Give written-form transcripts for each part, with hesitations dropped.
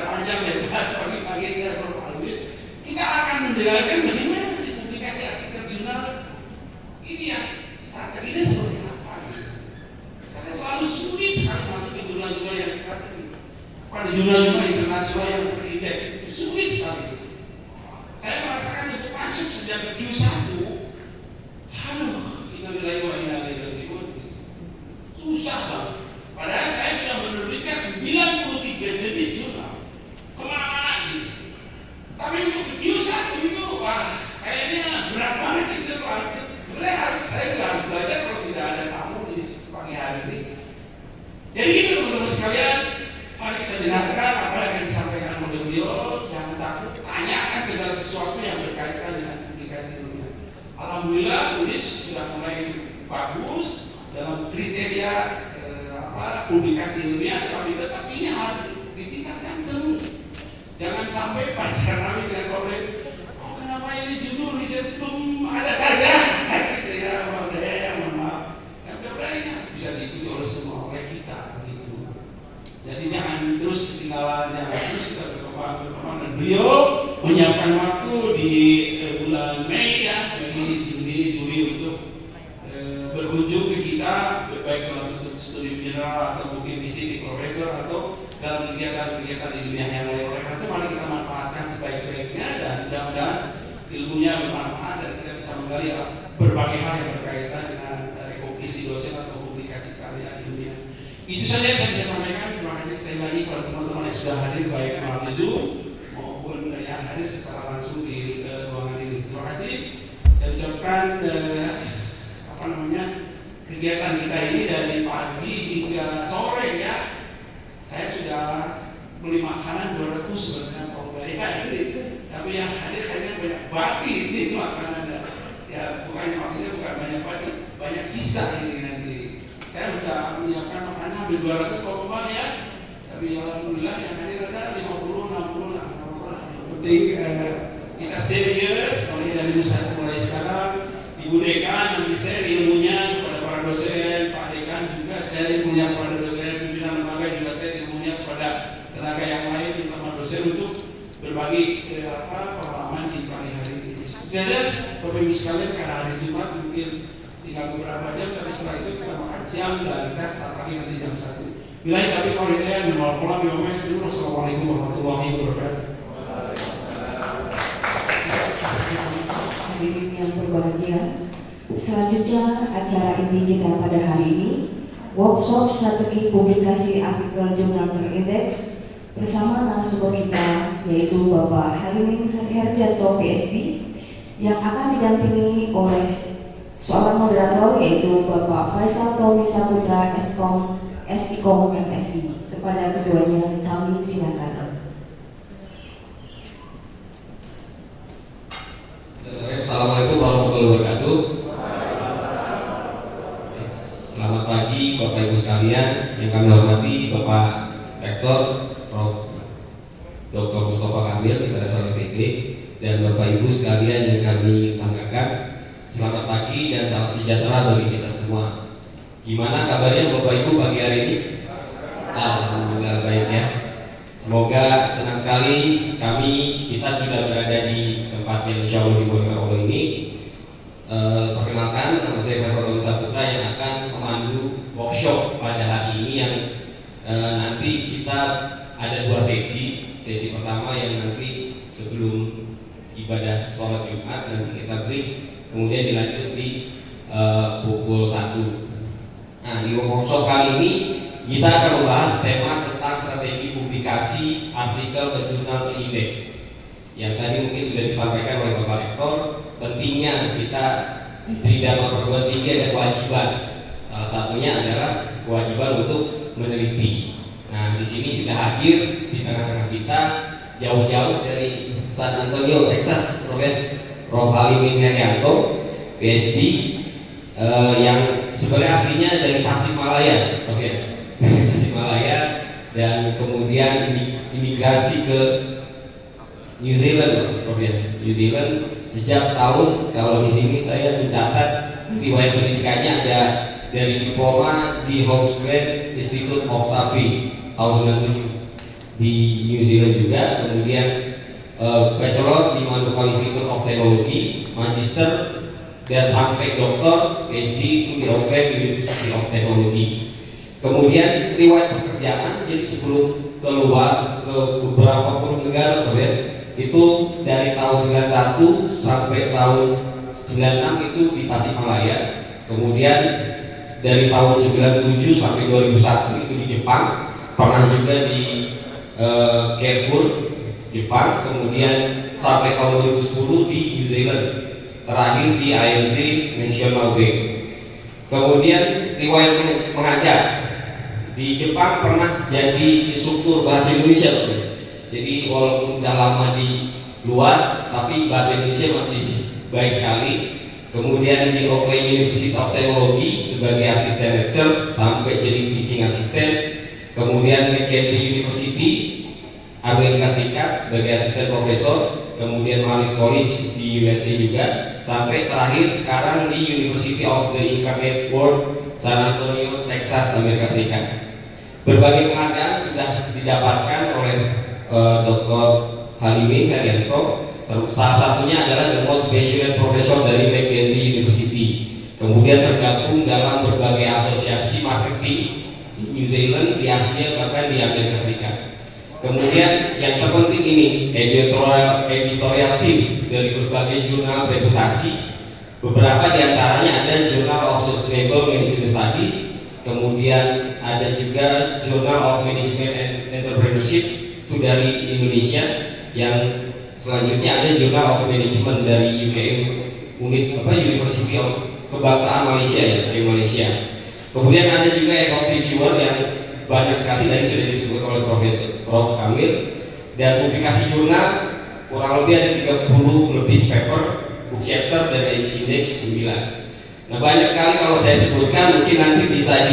panjang lebar, pagi-pagi kita berpaluin, kita akan mendengarkan bagaimana publikasi artikel jurnal ini ya, strateginya seperti apa gitu. Karena selalu sulit sekali masuk ke jurnal-jurnal yang strategi. Pada jurnal-jurnal internasional yang terindeks itu sulit sekali gitu. Saya merasakan untuk masuk sejak ke Q1, innalillahi wa inna ilaihi raji'un, susah banget. Padahal saya sudah menerbitkan 93 jenis jurnal kemana-mana gitu. Tapi untuk ke Q1 itu, wah, kayaknya berat banget itu. Sebenarnya saya juga harus belajar kalau tidak ada tamu di pagi hari ini. Jadi gitu teman-teman sekalian, mari kita dengarkan apa yang akan disampaikan oleh beliau. Jangan takut, tanyakan segala sesuatu yang berkaitan dengan publikasi ilmiah. Alhamdulillah, tulis sudah mulai bagus dalam kriteria publikasi ilmiah, tapi tetap ini harus ditingkatkan terus. Jangan sampai pacar kami dengan problem, oh kenapa ini judul riset belum ada saja, gitu ya, mohon maaf. Yang mudah-mudahan ini harus bisa diikuti oleh semua, oleh kita, gitu. Jadi jangan terus ketinggalan, jangan terus kita berkembang. Dan beliau menyiapkan waktu di bulan Mei ya, Mei, Juni, Juli untuk berkunjung ke kita, baik dalam bentuk studi general atau mungkin visi profesor atau dalam kegiatan-kegiatan ilmiah yang lain. Oleh karena itu mari kita manfaatkan sebaik-baiknya dan mudah-mudahan ilmunya bermanfaat dan kita bisa menggali berbagai hal yang berkaitan dengan rekognisi dosen atau publikasi karya ilmiah. Itu saja yang saya bisa sampaikan. Terima kasih sekali lagi kepada teman-teman yang sudah hadir baik melalui Zoom maupun yang hadir secara langsung di ruangan ini. Terima kasih. Saya ucapkan kegiatan kita ini dari pagi hingga sore ya. Saya sudah beli makanan 200 sebenarnya kalau bayar ini, tapi yang hadir hanya banyak bati ini makanan ya, bukannya maksudnya bukan banyak bati, banyak sisa ini nanti. Saya sudah menyiapkan makanan hampir 200 kalau kembali ya, tapi alhamdulillah yang hadir ada 50, 60 lah. Yang penting kita serius, mulai dari mulai sekarang. Ibu Dekan nanti share ilmunya kepada para dosen, Pak Dekan juga share ilmunya kepada dosen, pimpinan lembaga juga share ilmunya kepada tenaga yang lain, terutama dosen untuk berbagi pengalaman di pagi hari ini. Jadi, Bapak Ibu sekalian, karena hari Jumat mungkin tinggal beberapa jam, tapi setelah itu kita makan siang dan kita start lagi nanti jam 1. Bila tapi kalau dia membawa pulang, Assalamualaikum warahmatullahi wabarakatuh. Hadirin yang berbahagia, selanjutnya acara inti kita pada hari ini, workshop strategi publikasi artikel jurnal terindeks bersama narasumber kita yaitu Bapak Halimin Herjanto PhD yang akan didampingi oleh seorang moderator yaitu Bapak Faisal Tommy Saputra SIKOM MSI. Kepada keduanya kami silakan. Assalamualaikum warahmatullahi wabarakatuh. Selamat pagi Bapak Ibu sekalian yang kami hormati, Bapak Rektor Prof. Dr. Mustafa Kamil kepada salam PG dan Bapak Ibu sekalian yang kami banggakan. Selamat pagi dan salam sejahtera bagi kita semua. Gimana kabarnya Bapak Ibu pagi hari ini? Alhamdulillah baik ya. Semoga senang sekali kita sudah berada di tempat yang insya Allah dimuliakan Allah ini. Perkenalkan, nama saya Faisal Tommy Saputra yang akan memandu workshop pada hari ini yang nanti kita ada dua sesi. Sesi pertama yang nanti sebelum ibadah sholat Jumat nanti kita break, kemudian dilanjut di pukul 1. Nah, di workshop kali ini kita akan membahas tema tentang strategi publikasi artikel ke jurnal terindeks. Yang tadi mungkin sudah disampaikan oleh Bapak Rektor, pentingnya kita di Tridharma Perguruan Tinggi ada kewajiban. Salah satunya adalah kewajiban untuk meneliti. Nah, di sini sudah hadir di tengah-tengah kita jauh-jauh dari San Antonio, Texas, Prof. Halimin Herjanto, PhD, yang sebenarnya aslinya dari Tasikmalaya, Prof. Tasikmalaya, dan kemudian imigrasi ke New Zealand, Prof. New Zealand sejak tahun, kalau di sini saya mencatat riwayat pendidikannya ada dari diploma di Homeschooling Institute of Tavi tahun 97, di New Zealand juga, kemudian bachelor di Manukau Institute of Technology, magister dan sampai doktor PhD itu di Auckland University of Technology. Kemudian riwayat pekerjaan, jadi sebelum keluar ke beberapa puluh negara itu dari tahun 91 sampai tahun 96 itu di Tasikmalaya. Kemudian dari tahun 97 sampai 2001 itu di Jepang, pernah juga di Carrefour Jepang, kemudian sampai tahun 2010 di New Zealand, terakhir di INC National Bank. Kemudian riwayat mengajar di Jepang, pernah jadi instruktur bahasa Indonesia. Jadi walaupun udah lama di luar, tapi bahasa Indonesia masih baik sekali. Kemudian di Auckland University of Technology sebagai asisten lecturer sampai jadi teaching assistant. Kemudian McKinley University Amerika Serikat sebagai asisten profesor. Kemudian Marist College di USA juga, sampai terakhir sekarang di University of the Incarnate Word San Antonio, Texas, Amerika Serikat. Berbagai penghargaan sudah didapatkan oleh Dr. Halimi Haryanto. Salah satunya adalah the most passionate professor dari McKinley University. Kemudian tergabung dalam berbagai asosiasi marketing di New Zealand, di Asia, bahkan di Amerika Serikat. Kemudian yang terpenting ini editorial team dari berbagai jurnal reputasi. Beberapa diantaranya ada Journal of Sustainable Management Studies, kemudian ada juga Journal of Management and Entrepreneurship itu dari Indonesia, yang selanjutnya ada Journal of Management dari UKM University of Kebangsaan Malaysia ya, dari Malaysia. Kemudian ada juga Eco Reviewer yang banyak sekali tadi sudah disebut oleh Prof. Kamil, dan publikasi jurnal kurang lebih ada 30 lebih paper, book chapter, dan age index 9. Nah banyak sekali kalau saya sebutkan, mungkin nanti bisa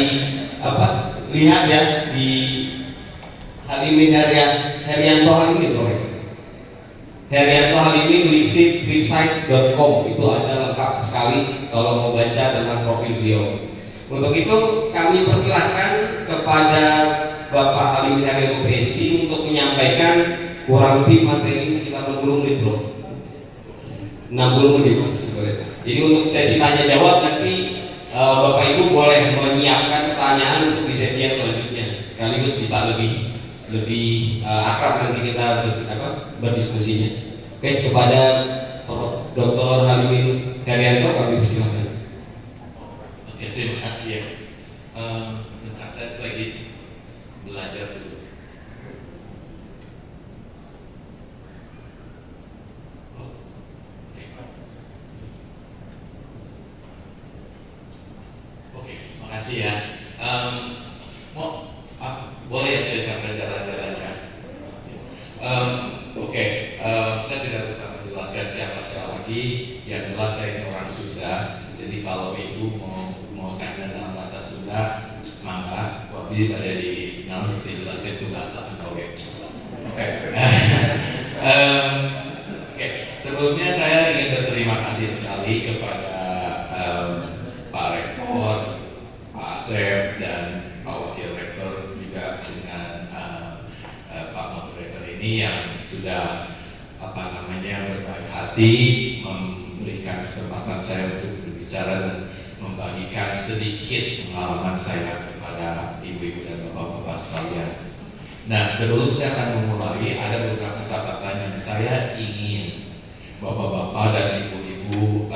lihat ya di Halimi Haryanto Halimi Haryanto Halimi website.com, itu ada lengkap sekali kalau mau baca tentang profil beliau. Untuk itu kami persilahkan kepada Bapak Halimi Haryanto PhD untuk menyampaikan kurang lebih materi sekitar 60 menit bro. 60 menit sebenarnya. Jadi untuk sesi tanya jawab nanti Bapak Ibu boleh menyiapkan pertanyaan untuk di sesi yang selanjutnya. Sekaligus bisa lebih akrab nanti kita berdiskusinya. Oke, kepada Dr. Halimi Haryanto kami persilahkan. Oke, terima kasih ya. Bentar, saya lagi belajar dulu. Oke, makasih ya. Boleh ya saya sampaikan jalan-jalannya. Saya tidak bisa menjelaskan siapa saya lagi. Yang jelas saya ini orang Sunda. Jadi kalau Ibu mau tanya dalam bahasa Sunda, maka wabi ada dijelaskan itu bahasa Sunda. Oke. Sebelumnya saya ingin berterima kasih sekali kepada Pak Rektor, Pak Asep, dan Pak Wakil Rektor, juga dengan Pak Moderator ini yang sudah berbaik hati memberikan kesempatan saya untuk berbicara dan membagikan sedikit pengalaman saya kepada ibu-ibu dan bapak-bapak sekalian. Nah, sebelum saya akan memulai, ada beberapa catatan yang saya ingin bapak-bapak dan ibu-ibu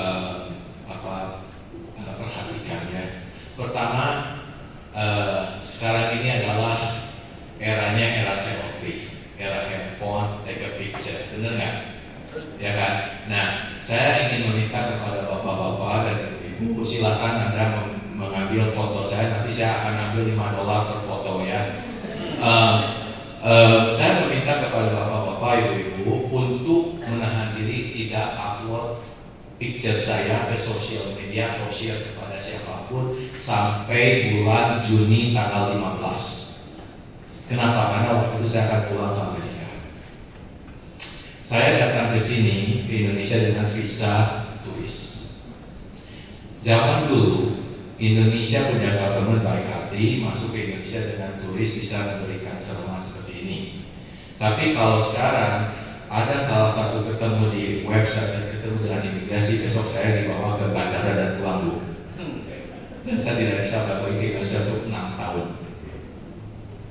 perhatikannya. Pertama, sekarang ini adalah eranya era selfie, era handphone, take a picture, bener nggak? Ya kan? Nah, saya ingin meminta kepada bapak-bapak dan ibu-ibu, silakan Anda mengambil foto saya. Nanti saya akan ambil $5 per foto ya. Saya meminta kepada bapak-bapak, ibu-ibu untuk menahan diri tidak upload picture saya ke sosial media atau share kepada siapapun sampai bulan Juni tanggal 15. Kenapa? Karena waktu itu saya akan pulang ke Amerika. Saya datang ke sini, ke Indonesia dengan visa turis. Zaman dulu Indonesia punya government baik hati, masuk ke Indonesia dengan turis bisa memberikan serma seperti ini. Tapi kalau sekarang ada salah satu ketemu di website dan ketemu dengan imigrasi, besok saya dibawa ke bandara dan pulang dulu. Dan saya tidak bisa balik ke Indonesia untuk 6 tahun.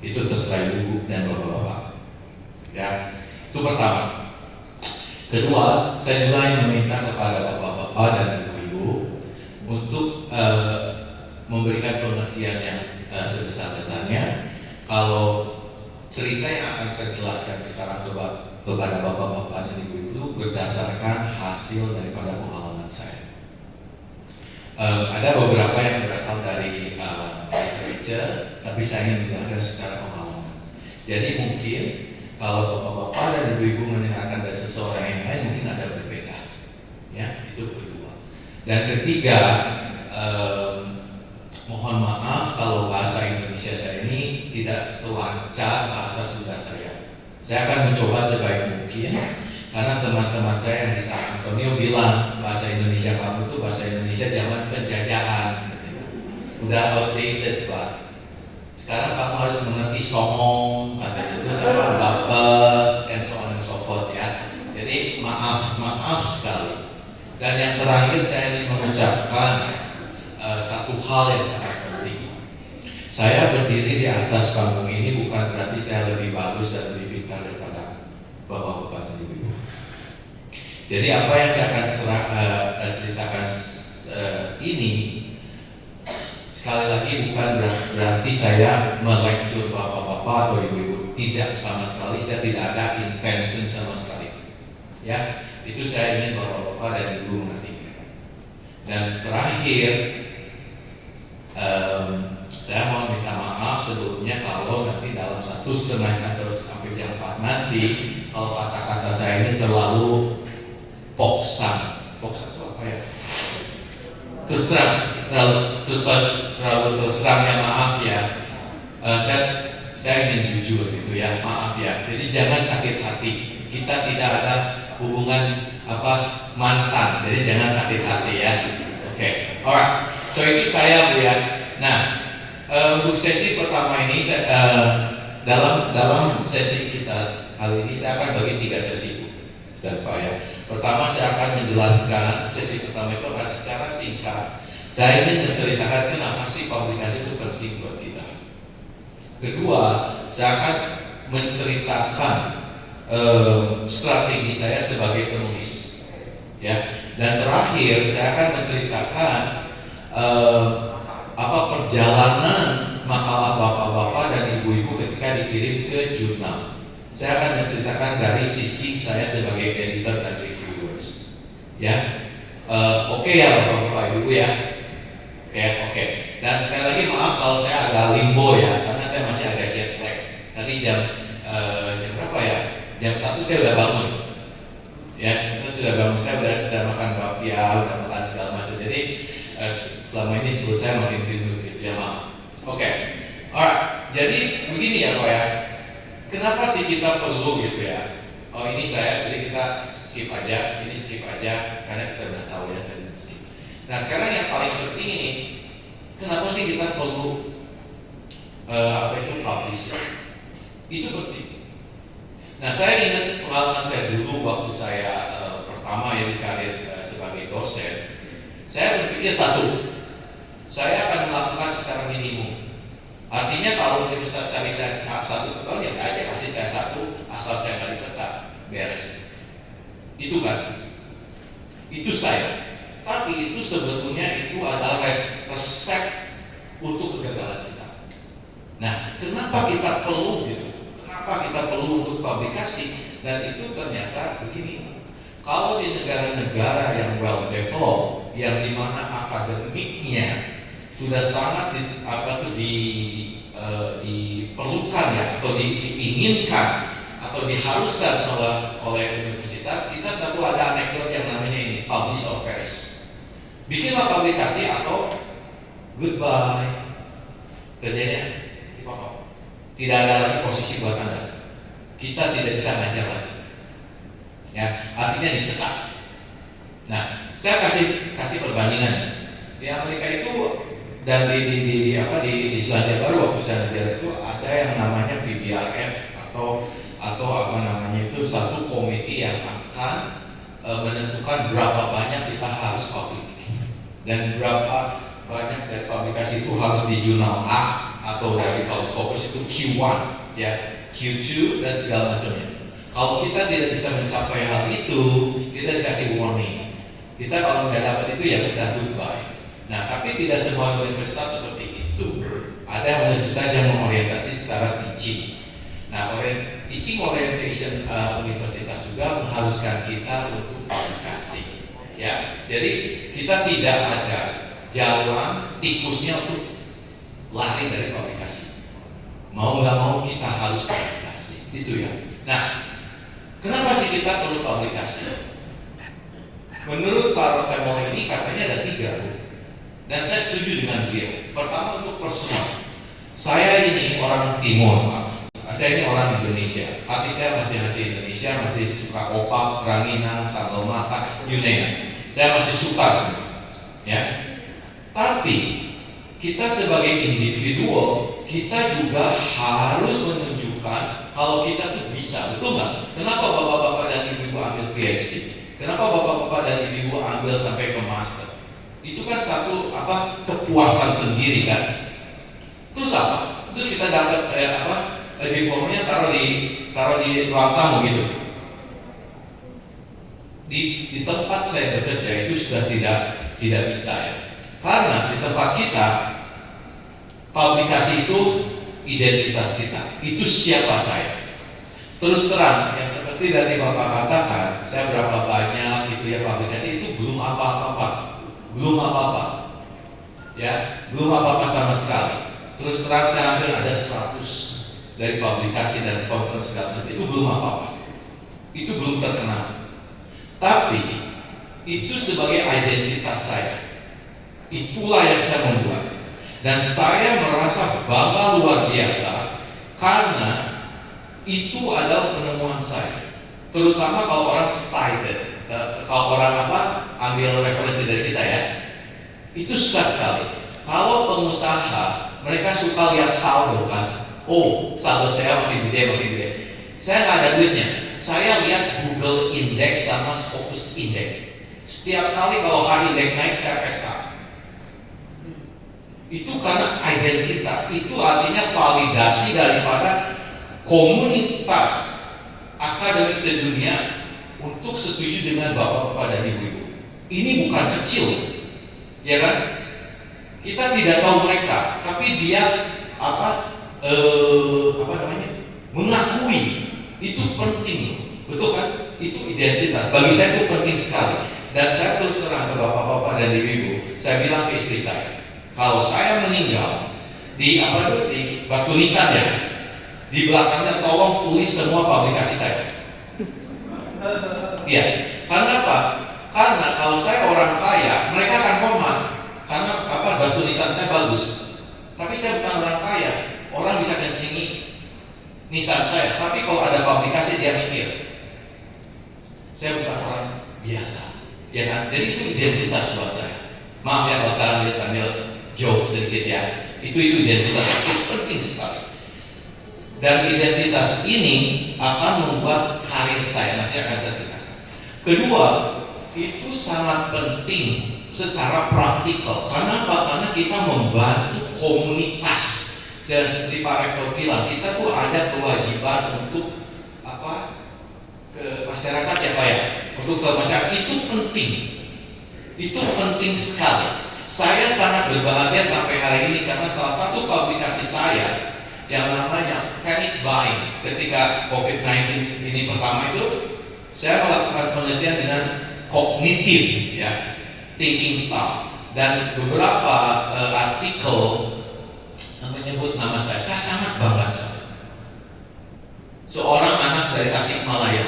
Itu terserah ibu dan bapak-bapak. Ya, itu pertama. Kedua, saya juga ingin meminta kepada bapak-bapak dan ibu-ibu untuk memberikan pengertian yang sebesar-besarnya kalau cerita yang akan saya jelaskan sekarang kepada bapak-bapak dan ibu-ibu berdasarkan hasil daripada pengalaman saya. Ada beberapa yang berasal dari literature, tapi saya ingin menjelaskan secara pengalaman. Jadi mungkin kalau bapak-bapak dan ibu-ibu mendengarkan dari seseorang yang lain mungkin ada berbeda. Ya, itu kedua. Dan ketiga, mohon maaf kalau bahasa Indonesia saya ini tidak selancar bahasa Sunda saya. Saya akan mencoba sebaik mungkin karena teman-teman saya yang di San Antonio bilang bahasa Indonesia kamu itu bahasa Indonesia zaman penjajahan. Udah outdated, Pak. Sekarang kamu harus mengerti somong, katanya itu sama baper, and so on and so forth ya. Jadi maaf sekali. Dan yang terakhir saya ingin mengucapkan satu hal yang sangat penting. Saya berdiri di atas panggung ini bukan berarti saya lebih bagus dan lebih pintar daripada bapak-bapak dan ibu-ibu. Jadi apa yang saya akan ceritakan ini sekali lagi bukan berarti saya melecture bapak-bapak atau ibu-ibu. Tidak sama sekali, saya tidak ada intention sama sekali. Ya, itu saya ingin bapak-bapak dan ibu mengerti. Dan terakhir, saya mau minta maaf sebelumnya kalau nanti dalam 1,5 atau sampai jam 4 nanti kalau kata-kata saya ini terlalu poksan itu apa ya? Terus terang ya, maaf ya. Saya ingin jujur gitu ya, maaf ya. Jadi jangan sakit hati. Kita tidak ada hubungan mantan, jadi jangan sakit hati ya. Oke, alright. So itu saya Bu ya. Nah, untuk sesi pertama ini dalam sesi kita kali ini saya akan bagi 3 sesi Bu dan Pak ya. Pertama saya akan menjelaskan sesi pertama itu akan secara singkat. Saya ingin menceritakan kenapa sih publikasi itu penting buat kita. Kedua, saya akan menceritakan strategi saya sebagai penulis, ya. Dan terakhir, saya akan menceritakan perjalanan makalah bapak-bapak dan ibu-ibu ketika dikirim ke jurnal. Saya akan menceritakan dari sisi saya sebagai editor dan reviewers, ya. Oke ya bapak-bapak ibu ya. Oke. Dan sekali lagi maaf kalau saya agak limbo ya, karena saya masih agak jet lag. Tadi jam berapa ya? Jam 1 saya udah bangun. Ya, saya sudah bangun, saya udah makan bapia, udah makan segala macam. Jadi selama ini sebelum saya makin tidur gitu ya, maaf. Oke. Alright. Jadi begini ya Pak ya. Kenapa sih kita perlu gitu ya? Oh ini jadi kita skip aja, ini skip aja karena kita udah tahu ya tadi. Nah sekarang yang paling penting ini, kenapa sih kita perlu publish? Itu penting. Nah saya ingat pengalaman saya dulu waktu saya pertama ya di karir sebagai dosen. Saya berpikir saya akan melakukan secara minimum. Artinya kalau universitas cari saya 1 tahun ya aja kasih saya 1 asal saya nggak dipecat, beres. Itu kan, itu saya. Tapi itu sebetulnya itu adalah resep untuk kegagalan kita. Nah, kenapa kita perlu gitu? Kenapa kita perlu untuk publikasi? Dan itu ternyata begini. Kalau di negara-negara yang well developed, yang dimana akademiknya sudah sangat diperlukan ya, atau diinginkan atau diharuskan oleh universitas, kita satu ada anekdot yang namanya ini publish or perish. Bikinlah publikasi atau goodbye, kerjanya dipotong. Tidak ada lagi posisi buat Anda. Kita tidak bisa ngajar lagi. Ya, artinya dipecat. Nah, saya kasih perbandingan. Di Amerika itu dan di Selandia Baru waktu saya ngajar itu ada yang namanya PBRF atau atau satu komite yang akan menentukan berapa banyak kita harus publik dan berapa banyak dari publikasi itu harus di jurnal A, atau dari kalau Scopus itu Q1 ya, Q2 dan segala macamnya. Kalau kita tidak bisa mencapai hal itu, kita dikasih warning. Kita kalau nggak dapat itu ya kita goodbye. Nah, tapi tidak semua universitas seperti itu. Ada universitas yang mengorientasi secara teaching. Nah, teaching orientation universitas juga mengharuskan kita untuk publikasi. Ya, jadi kita tidak ada jalan tikusnya untuk lari dari publikasi. Mau nggak mau kita harus publikasi, itu ya. Nah, kenapa sih kita perlu publikasi? Menurut Pak Temor ini katanya ada 3, dan saya setuju dengan dia. Pertama, untuk personal. Saya ini orang Timur, Pak. Saya ini orang Indonesia. Hati saya masih hati Indonesia, masih suka opak, keranginan, sambal mata, you name it. Saya masih suka semua. Ya. Tapi kita sebagai individual, kita juga harus menunjukkan kalau kita tuh bisa, betul nggak? Kenapa bapak-bapak dan ibu-ibu ambil PhD? Kenapa bapak-bapak dan ibu-ibu ambil sampai ke master? Itu kan satu kepuasan sendiri kan. Terus apa? Terus kita dapat diplomanya taruh di ruang tamu gitu. Di tempat saya bekerja itu sudah tidak bisa ya. Karena di tempat kita publikasi itu identitas kita. Itu siapa saya. Terus terang yang seperti dari Bapak katakan, saya berapa banyak gitu ya publikasi itu belum apa-apa. Belum apa-apa. Ya, belum apa-apa sama sekali. Terus terang saya hampir ada 100 dari publikasi dan conference segala macam, itu belum apa-apa. Itu belum terkenal. Tapi itu sebagai identitas saya. Itulah yang saya membuat. Dan saya merasa bangga luar biasa karena itu adalah penemuan saya. Terutama kalau orang cited, kalau orang ambil referensi dari kita ya, itu suka sekali. Kalau pengusaha, mereka suka lihat saldo kan. Oh, saldo saya makin gede. Saya nggak ada duitnya. Saya lihat Google Index sama Scopus Index. Setiap kali kalau H-Index naik, saya pesta. Itu karena identitas. Itu artinya validasi daripada komunitas akademik sedunia untuk setuju dengan bapak-bapak dan ibu-ibu. Ini bukan kecil, ya kan? Kita tidak tahu mereka, tapi dia mengakui. Itu penting, betul kan? Itu identitas. Bagi saya itu penting sekali. Dan saya terus terang ke bapak-bapak dan ibu-ibu. Saya bilang ke istri saya, kalau saya meninggal di batu nisan ya, di belakangnya tolong tulis semua publikasi saya. Iya, karena apa? Karena kalau saya orang kaya, mereka akan koma. Karena batu nisan saya bagus. Tapi saya bukan orang kaya, orang bisa kencingi nisan saya. Tapi kalau ada publikasi dia mikir, saya bukan orang biasa, ya kan? Jadi itu identitas buat saya. Maaf ya kalau saya sambil joke sedikit ya. Itu identitas itu penting sekali. Dan identitas ini akan membuat karir saya, nanti akan saya ceritakan. Kedua, itu sangat penting secara praktikal. Karena apa? Karena kita membantu komunitas. Dan seperti Pak Rektor bilang, kita tuh ada kewajiban untuk ke masyarakat ya Pak ya. Untuk ke masyarakat itu penting. Itu penting sekali. Saya sangat berbahagia sampai hari ini karena salah satu publikasi saya yang namanya panic buying ketika COVID-19 ini pertama itu, saya melakukan penelitian dengan kognitif ya, thinking style, dan beberapa artikel menyebut nama saya sangat bangga sekali. Seorang anak dari Tasikmalaya,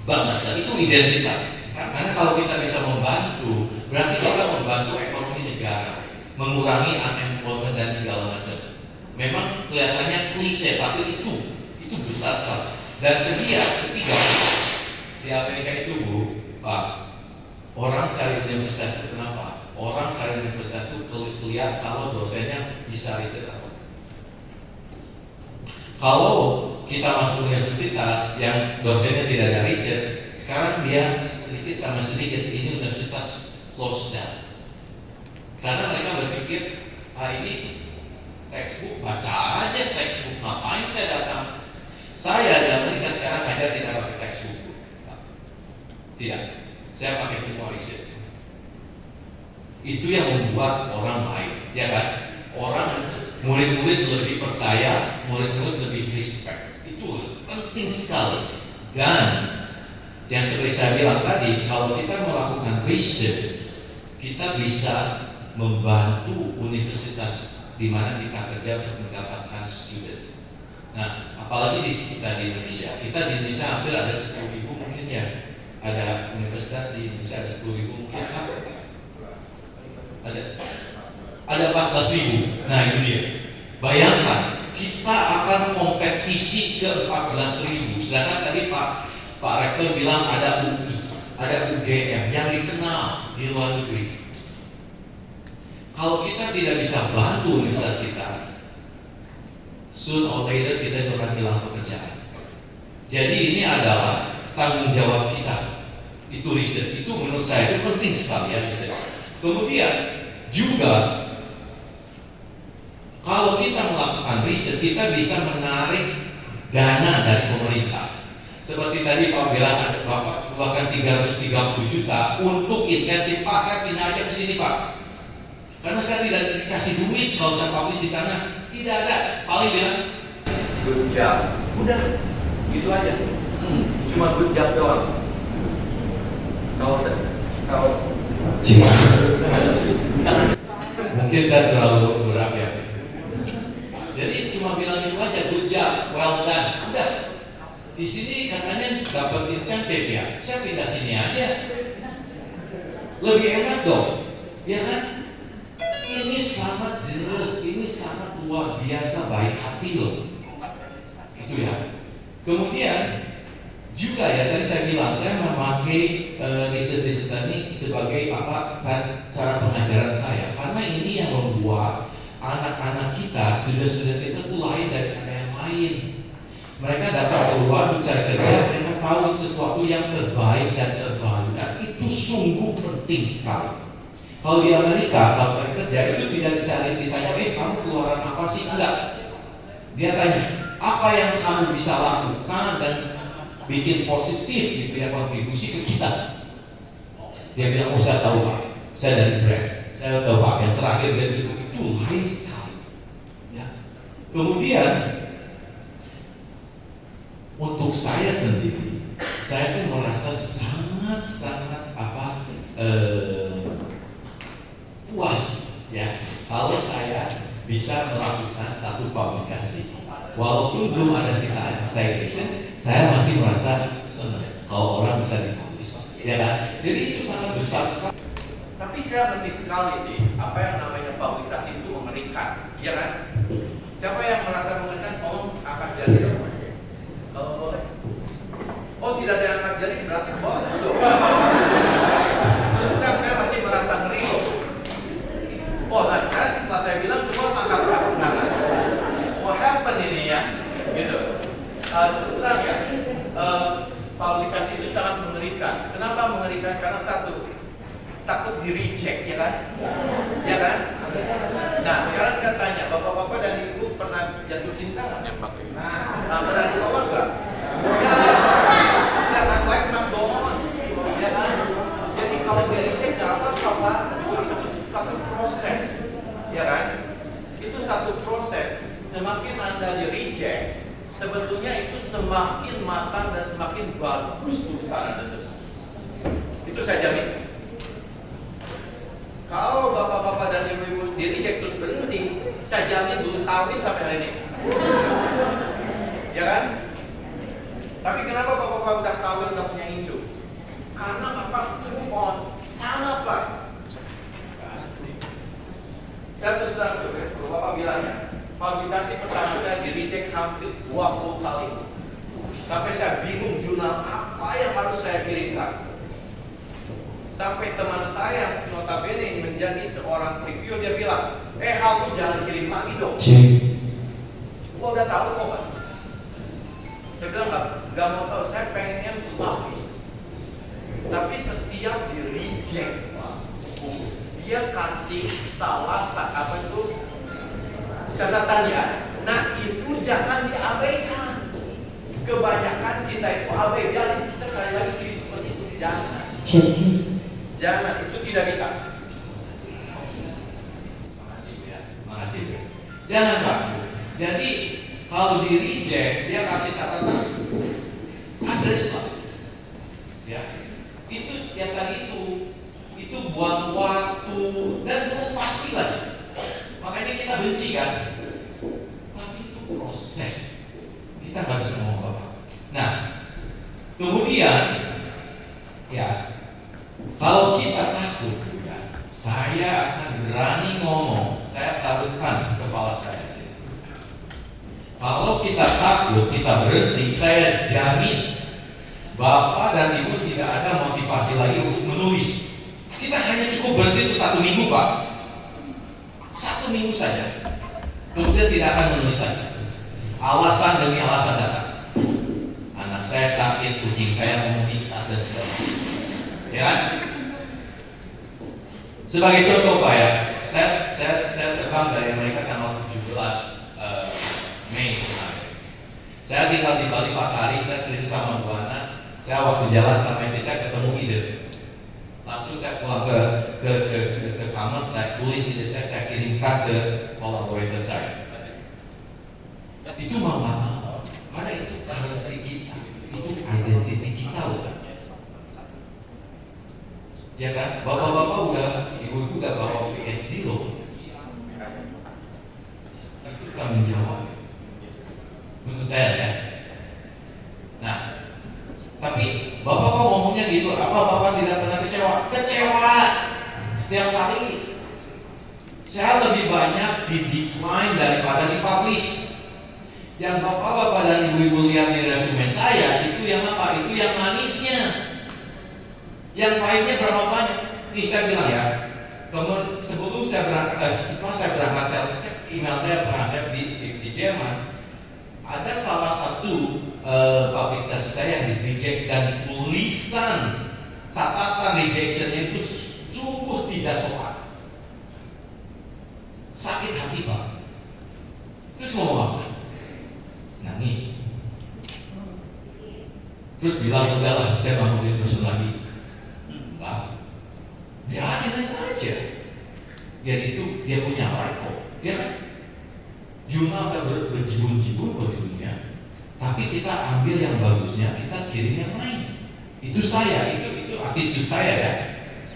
bangga sekali, itu identitas. Karena kalau kita bisa membantu, berarti kita membantu ekonomi negara, mengurangi unemployment dan segala macam. Memang kelihatannya klise, tapi itu besar sekali. Dan ketiga, di Amerika itu Bu, Pak, orang cari universitas itu kenapa? Orang cari universitas itu kelihatan kalau dosennya bisa riset apa. Kalau kita masuk universitas yang dosennya tidak ada riset, sekarang dia sedikit sama sedikit ini universitas close down. Karena mereka berpikir, ini textbook, baca aja textbook, ngapain saya datang? Saya di Amerika sekarang aja tidak pakai textbook. Tidak, saya pakai semua riset. Itu yang membuat orang baik, ya kan? Orang murid-murid lebih percaya, murid-murid lebih respect. Itu penting sekali. Dan yang seperti saya bilang tadi, kalau kita melakukan riset, kita bisa membantu universitas di mana kita kerja untuk mendapatkan student. Nah, apalagi di kita di Indonesia. Kita di Indonesia hampir ada 10.000 mungkin ya. Ada universitas di Indonesia ada 10.000 mungkin. Ada 14.000. Nah, itu dia. Bayangkan, kita akan kompetisi ke 14.000. Sedangkan tadi Pak Rektor bilang ada UI, ada UGM yang dikenal di luar negeri. Kalau kita tidak bisa bantu universitas kita, soon or later kita juga akan hilang pekerjaan. Jadi ini adalah tanggung jawab kita. Itu riset, itu menurut saya itu penting sekali ya riset. Kemudian juga kalau kita melakukan riset, kita bisa menarik dana dari pemerintah. Seperti tadi Pak bilang ada Bapak bahkan 330 juta untuk intensif. Pak, saya pindah aja ke sini Pak. Karena saya tidak dikasih duit kalau saya publish di sana. Tidak ada. Paling bilang good job. Udah, gitu aja. Cuma good job doang. Mungkin saya terlalu berat ya. Jadi cuma bilang itu aja, good job, well done. Udah. Di sini katanya dapat insentif ya. Saya pindah sini aja. Lebih enak dong, ya kan? Ini sangat generous, ini sangat luar biasa baik hati loh. Itu ya. Kemudian juga ya tadi saya bilang saya memakai riset-riset ini sebagai cara pengajaran saya, karena ini yang membuat anak-anak kita, student-student kita tuh lain dari anak yang lain. Mereka datang keluar untuk cari kerja, mereka tahu sesuatu yang terbaik dan terbaru, dan itu sungguh penting sekali. Kalau di Amerika, kalau cari kerja itu tidak ditanya, kamu keluaran apa sih? Enggak. Dia tanya, apa yang kamu bisa lakukan dan bikin positif gitu ya, kontribusi ke kita. Dia bilang, saya tahu Pak, saya dari brand, saya tahu Pak, yang terakhir dia bilang itu lain sekali. Ya. Kemudian untuk saya sendiri, saya tuh merasa sangat puas ya kalau saya bisa melakukan satu publikasi. Walaupun belum ada citation, saya masih merasa senang kalau orang bisa dipublish, ya kan? Jadi itu sangat besar sekali. Tapi saya mengerti sekali sih apa yang namanya publikasi itu mengerikan, ya kan? Siapa yang merasa mengerikan? Oh, angkat jari. Kalau boleh. Oh, tidak ada angkat jari berarti bonus dong. Terus terang saya masih merasa ngeri kok. Oh, nah sekarang setelah saya bilang semua angkat tangan. What happen ini ya? Gitu. Terus terang ya, publikasi itu sangat mengerikan. Kenapa mengerikan? Karena satu, takut di reject, ya kan? Ya kan? Nah, sekarang saya tanya, bapak-bapak dan ibu pernah jatuh cinta nggak? Nah, pernah ditolak nggak? Ya kan, life must go on, ya kan? Jadi kalau di reject nggak apa-apa, itu satu proses, ya kan? Itu satu proses. Semakin Anda di reject, sebetulnya itu semakin matang dan semakin bagus tulisan Anda. Itu saya jamin. Kalau bapak-bapak dan ibu-ibu di reject terus berhenti, saya jamin belum kawin sampai hari ini. Ya kan? Tapi kenapa bapak-bapak udah kawin, udah punya incu? Karena bapak move on sama Pak. Saya terus terang tuh, bapak bilangnya, publikasi pertama saya di reject hampir 20 kali. Sampai saya bingung jurnal apa yang harus saya kirimkan. Sampai teman saya notabene menjadi seorang review, dia bilang, Hal, lu jangan kirim lagi dong. Gua udah tahu kok Pak. Saya bilang nggak mau tahu, saya pengennya publish. Tapi setiap di reject, dia kasih salah apa itu catatannya. Nah itu jangan diabaikan. Kebanyakan kita itu abaikan, kita sekali lagi kirim seperti itu. Jangan. Jangan, itu tidak bisa. Makasih ya. Jangan Pak. Jadi kalau di reject dia kasih catatan address Pak. Ya. Itu yang tadi itu buang waktu dan belum pasti lagi. Makanya kita benci kan. Tapi itu proses. Kita nggak bisa ngomong apa. Nah, kemudian ya kalau kita takut ya, saya akan berani ngomong. Saya taruhkan kepala saya sih. Kalau kita takut, kita berhenti, saya jamin Bapak dan Ibu tidak ada motivasi lagi untuk menulis. Kita hanya cukup berhenti untuk 1 minggu Pak. 1 minggu saja. Kemudian tidak akan menulis lagi. Alasan demi alasan datang. Anak saya sakit, kucing saya mau minta dan sebagainya. Ya kan? Sebagai contoh Pak ya, saya terbang dari Amerika tanggal 17 Mei kemarin. Saya tinggal di Bali 4 hari, saya sering sama Bu Ana. Saya waktu jalan sama istri saya ketemu ide. Langsung saya pulang ke kamar, saya tulis ide saya kirimkan ke collaborator saya. Itu mau nggak mau, karena itu currency kita, itu identity kita loh. Ya kan, bapak-bapak udah, ibu-ibu udah bawa PhD loh. Itu tanggung jawab, menurut saya ya. Nah, tapi bapak kok ngomongnya gitu? Apa bapak tidak pernah kecewa? Kecewa setiap kali. Saya lebih banyak di decline daripada di publish. Yang bapak-bapak dan ibu-ibu lihat di resume saya itu yang apa? Itu yang manisnya. Yang pahitnya berapa banyak? Nih saya bilang ya. Kemudian sebelum saya berangkat, setelah saya berangkat, saya cek email saya pengasep di Jerman. Ada salah satu publikasi saya yang di reject dan tulisan catatan rejectionnya itu sungguh tidak sopan. Sakit hati Pak. Terus ngomong apa? Nangis. Terus bilang udahlah, saya nggak mau diterusin lagi. Enggak. Biarin aja. Ya itu dia punya right kok. Ya kan? Jurnal udah berjibun-jibun kok di dunia. Tapi kita ambil yang bagusnya, kita kirim yang lain. Itu saya, itu attitude saya ya.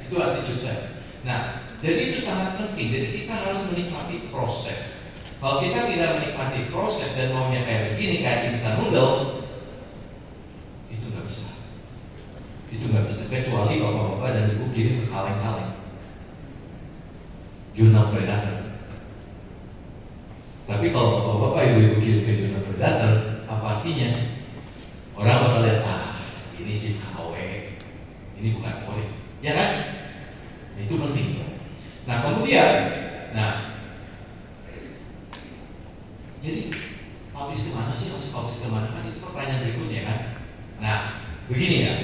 Itu attitude saya. Nah, jadi itu sangat penting. Jadi kita harus menikmati proses. Kalau kita tidak menikmati proses dan maunya kayak begini, kayak instant noodle, itu nggak bisa. Itu nggak bisa. Kecuali bapak-bapak dan ibu kirim ke kaleng-kaleng. Jurnal Predator. Tapi kalau bapak-bapak ibu-ibu kirim ke jurnal Predator, apa artinya? Orang bakal lihat, ini sih KW, ini bukan KW, ya kan? Itu penting. Nah kemudian, jadi publish kemana sih? Harus publish kemana kan? Itu pertanyaan berikutnya kan? Nah, begini ya.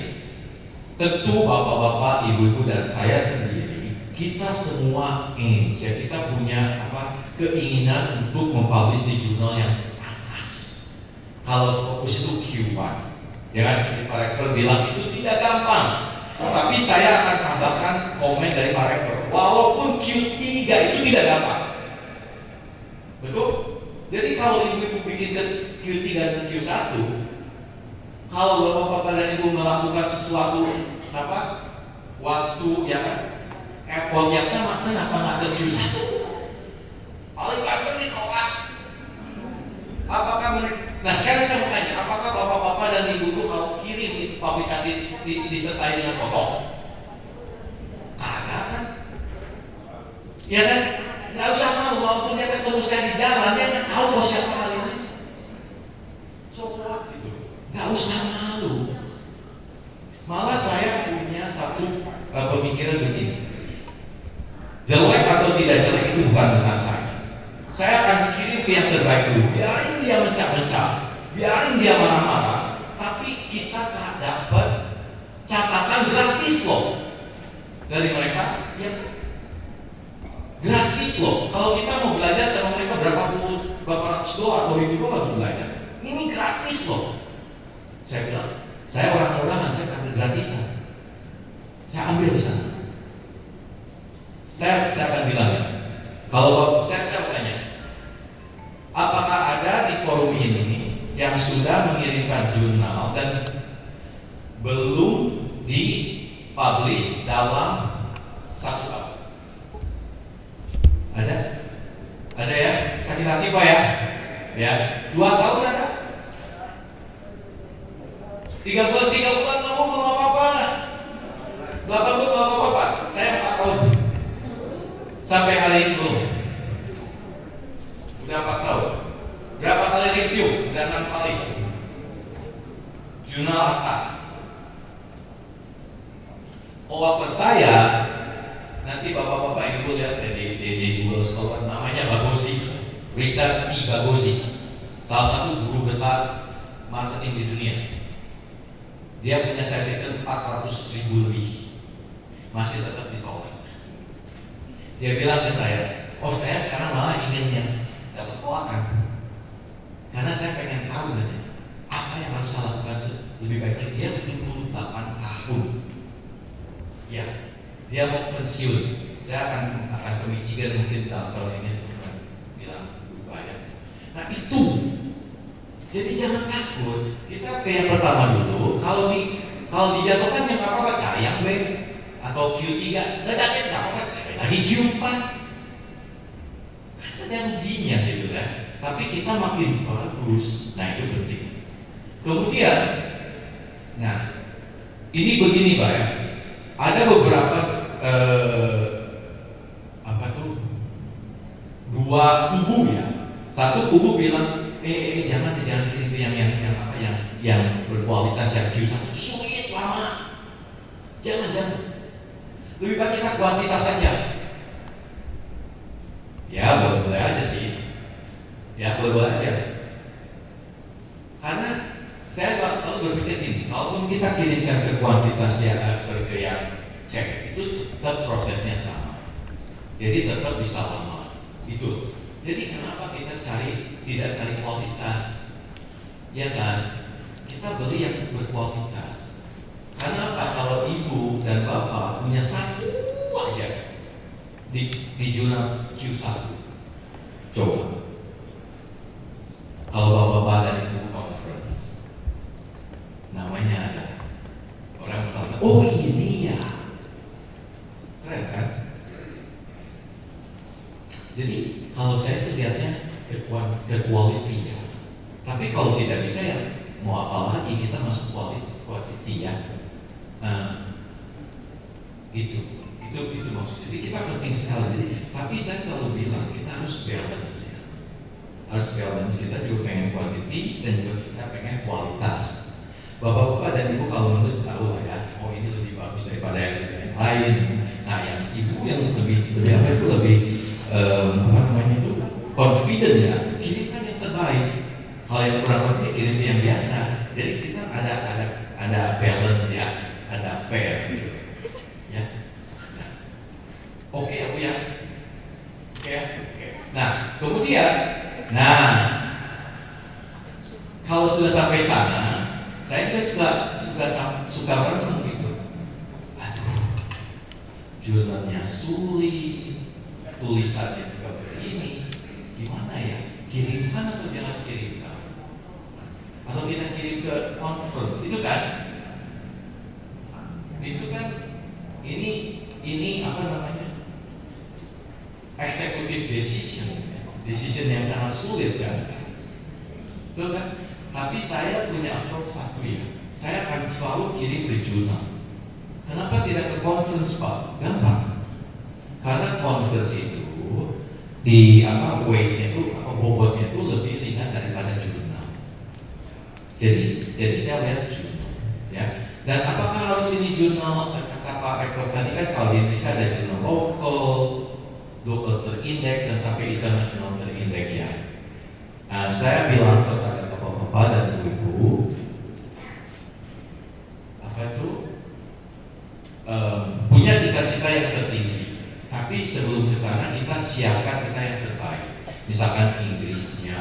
Tentu bapak-bapak, ibu-ibu dan saya sendiri, kita semua kita punya keinginan untuk mempublish di jurnal yang atas. Kalau fokus itu Q1, ya kan? Seperti Pak Rektor bilang itu tidak gampang. Tapi saya akan tambahkan komen dari Pak Rektor. Walaupun Q3 itu tidak gampang, betul? Jadi kalau ibu-ibu bikin ke Q3 dan Q1, kalau bapak-bapak dan ibu melakukan sesuatu waktu ya kan, effort yang sama, kenapa nggak ke Q1? Paling gampang ditolak. Apakah mereka? Nah sekarang saya mau tanya, apakah bapak-bapak dan ibu-ibu kalau kirim itu publikasi disertai dengan foto? Karena kan, ya kan? Nggak usah malu, walaupun dia ketemu saya di jalan, dia nggak tahu kok siapa hal ini. So what gitu? Nggak usah malu. Malah saya punya satu pemikiran begini. Jelek atau tidak jelek itu bukan urusan saya. Saya akan kirim ke yang terbaik dulu. Biarin dia mencak-mencak, biarin dia marah-marah. dari mereka? Ya gratis loh. Kalau kita mau belajar sama mereka berapa ratus dolar atau ribu dolar untuk belajar, ini gratis loh. Saya bilang, saya orang murahan, saya ambil gratisan. Saya ambil di sana. Saya akan bilang ya, kalau saya tanya, apakah ada di forum ini yang sudah mengirimkan jurnal dan belum dipublish dalam 1 tahun? Ada? Ada ya? Sakit hati Pak ya? Ya, 2 tahun ada? 3 bulan kamu belum apa-apa? 8 bulan belum apa-apa? Saya 4 tahun. Sampai hari ini belum. Udah 4 tahun. Berapa kali review? Udah 6 kali. Jurnal atas. Coworker saya, nanti bapak-bapak ibu lihat di Google Scholar, namanya Bagozzi, Richard T. Bagozzi, salah satu guru besar marketing di dunia. Dia punya citation 400.000 lebih, masih tetap ditolak. Dia bilang ke saya, oh saya sekarang malah ingin yang dapat tolakan, karena saya pengen tahu apa yang harus saya lakukan lebih baik lagi. Dia 78 tahun. Ya, dia mau pensiun. Saya akan ke Michigan mungkin tahun ini untuk bilang banyak. Nah itu, jadi jangan takut. Kita ke yang pertama dulu. Kalau dijatuhkan yang apa-apa, cari yang B atau Q3, nggak dapat apa-apa, cari lagi Q4. Kan ada ruginya gitu kan. Tapi kita makin bagus. Nah itu penting. Kemudian, nah ini begini Pak ya. Ada beberapa dua kubu ya. Satu kubu bilang, jangan kirim yang berkualitas yang Q1 sulit lama. Jangan. Lebih baik kita kuantitas saja. Ya boleh aja sih. Ya boleh aja. Karena saya selalu berpikir ini, kalaupun kita kirimkan ke kuantitas ke yang cek, itu tetap prosesnya sama. Jadi tetap bisa lama. Itu. Jadi kenapa kita tidak cari kualitas? Ya kan? Kita beli yang berkualitas. Karena apa? Kalau ibu dan bapak punya satu aja di jurnal Q1, coba. Kalau bapak-bapak dan ibu conference, namanya ada orang berkata, oh ini ya, keren kan? Jadi kalau saya sih lihatnya ke quality ya. Tapi kalau tidak bisa ya mau apa lagi, kita masuk quality ya. Itu maksud. Jadi kita penting sekali. Jadi, tapi saya selalu bilang kita harus balance ya. Harus balance, kita juga pengen quantity dan juga kita pengen kualitas. Bapak-bapak dan ibu kalau menulis tahu lah ya, oh ini lebih bagus daripada yang lain. Nah yang ibu yang lebih confident ya, kirimkan yang terbaik. Kalau yang kurang lebih kirim yang biasa. Jadi kita ada balance ya, ada fair gitu. Ya. Nah. Oke ya Bu ya. Oke. Nah kemudian, kalau sudah sampai sana, saya juga suka renung gitu. Aduh, jurnalnya sulit, tulisannya juga begini. Gimana ya? Kirimkan atau jangan kirimkan? Atau kita kirim ke conference itu kan? Ini apa namanya? Executive decision yang sangat sulit kan? Betul kan? Tapi saya punya approach satu ya. Saya akan selalu kirim ke jurnal. Kenapa tidak ke conference Pak? Gampang. Karena conference itu weightnya itu bobotnya itu lebih ringan daripada jurnal. Jadi saya lihat jurnal ya. Dan apakah harus ini jurnal, kata Pak Rektor tadi kan kalau di Indonesia ada jurnal lokal terindeks dan sampai internasional terindeks ya. Nah, saya bilang kepada bapak-bapak dan ibu, punya cita-cita siapkan kita yang terbaik. Misalkan Inggrisnya,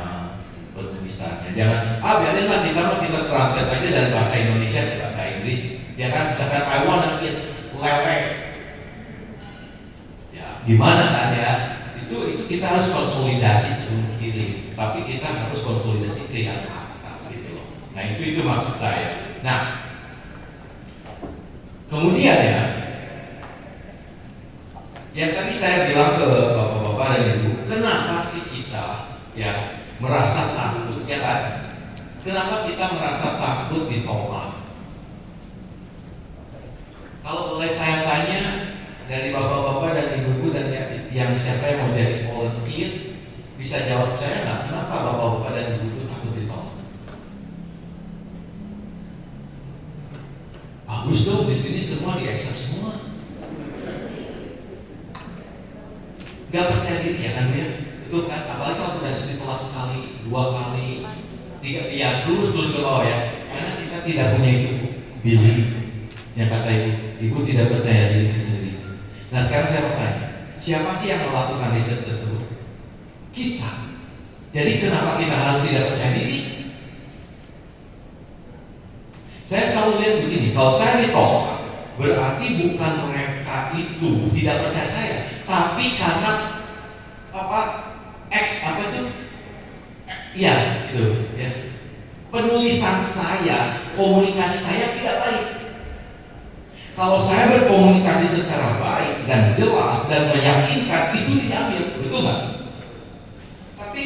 penulisannya, jangan biarinlah kita translate aja dari bahasa Indonesia ke bahasa Inggris. Ya kan, misalkan I wanna eat lele, ya gimana kan ya? Itu kita harus konsolidasi sebelum kirim, tapi kita harus konsolidasi ke yang atas gitu loh. Nah itu maksud saya. Nah kemudian ya, yang tadi saya bilang ke bapak-bapak dan ibu, kenapa sih kita ya merasa takut, ya kan? Kenapa kita merasa takut ditolak? Kalau boleh saya tanya dari bapak-bapak dan ibu-ibu dan yang siapa yang mau jadi volunteer, bisa jawab saya nggak? Kenapa bapak-bapak dan ibu-ibu takut ditolak? Bagus dong, di sini semua di accept semua. Gak percaya diri ya kan ya? Itu kan, apalagi kalau sudah ditolak sekali, 2 kali, 3, ya terus ke bawah ya. Karena kita tidak punya itu belief. Yang kata ibu tidak percaya diri sendiri. Nah sekarang saya bertanya, siapa sih yang melakukan riset tersebut? Kita. Jadi kenapa kita harus tidak percaya diri? Saya selalu lihat begini, kalau saya ditolak, berarti bukan mereka itu tidak percaya saya, tapi karena penulisan saya, komunikasi saya tidak baik. Kalau saya berkomunikasi secara baik dan jelas dan meyakinkan, itu diambil, betul nggak? Tapi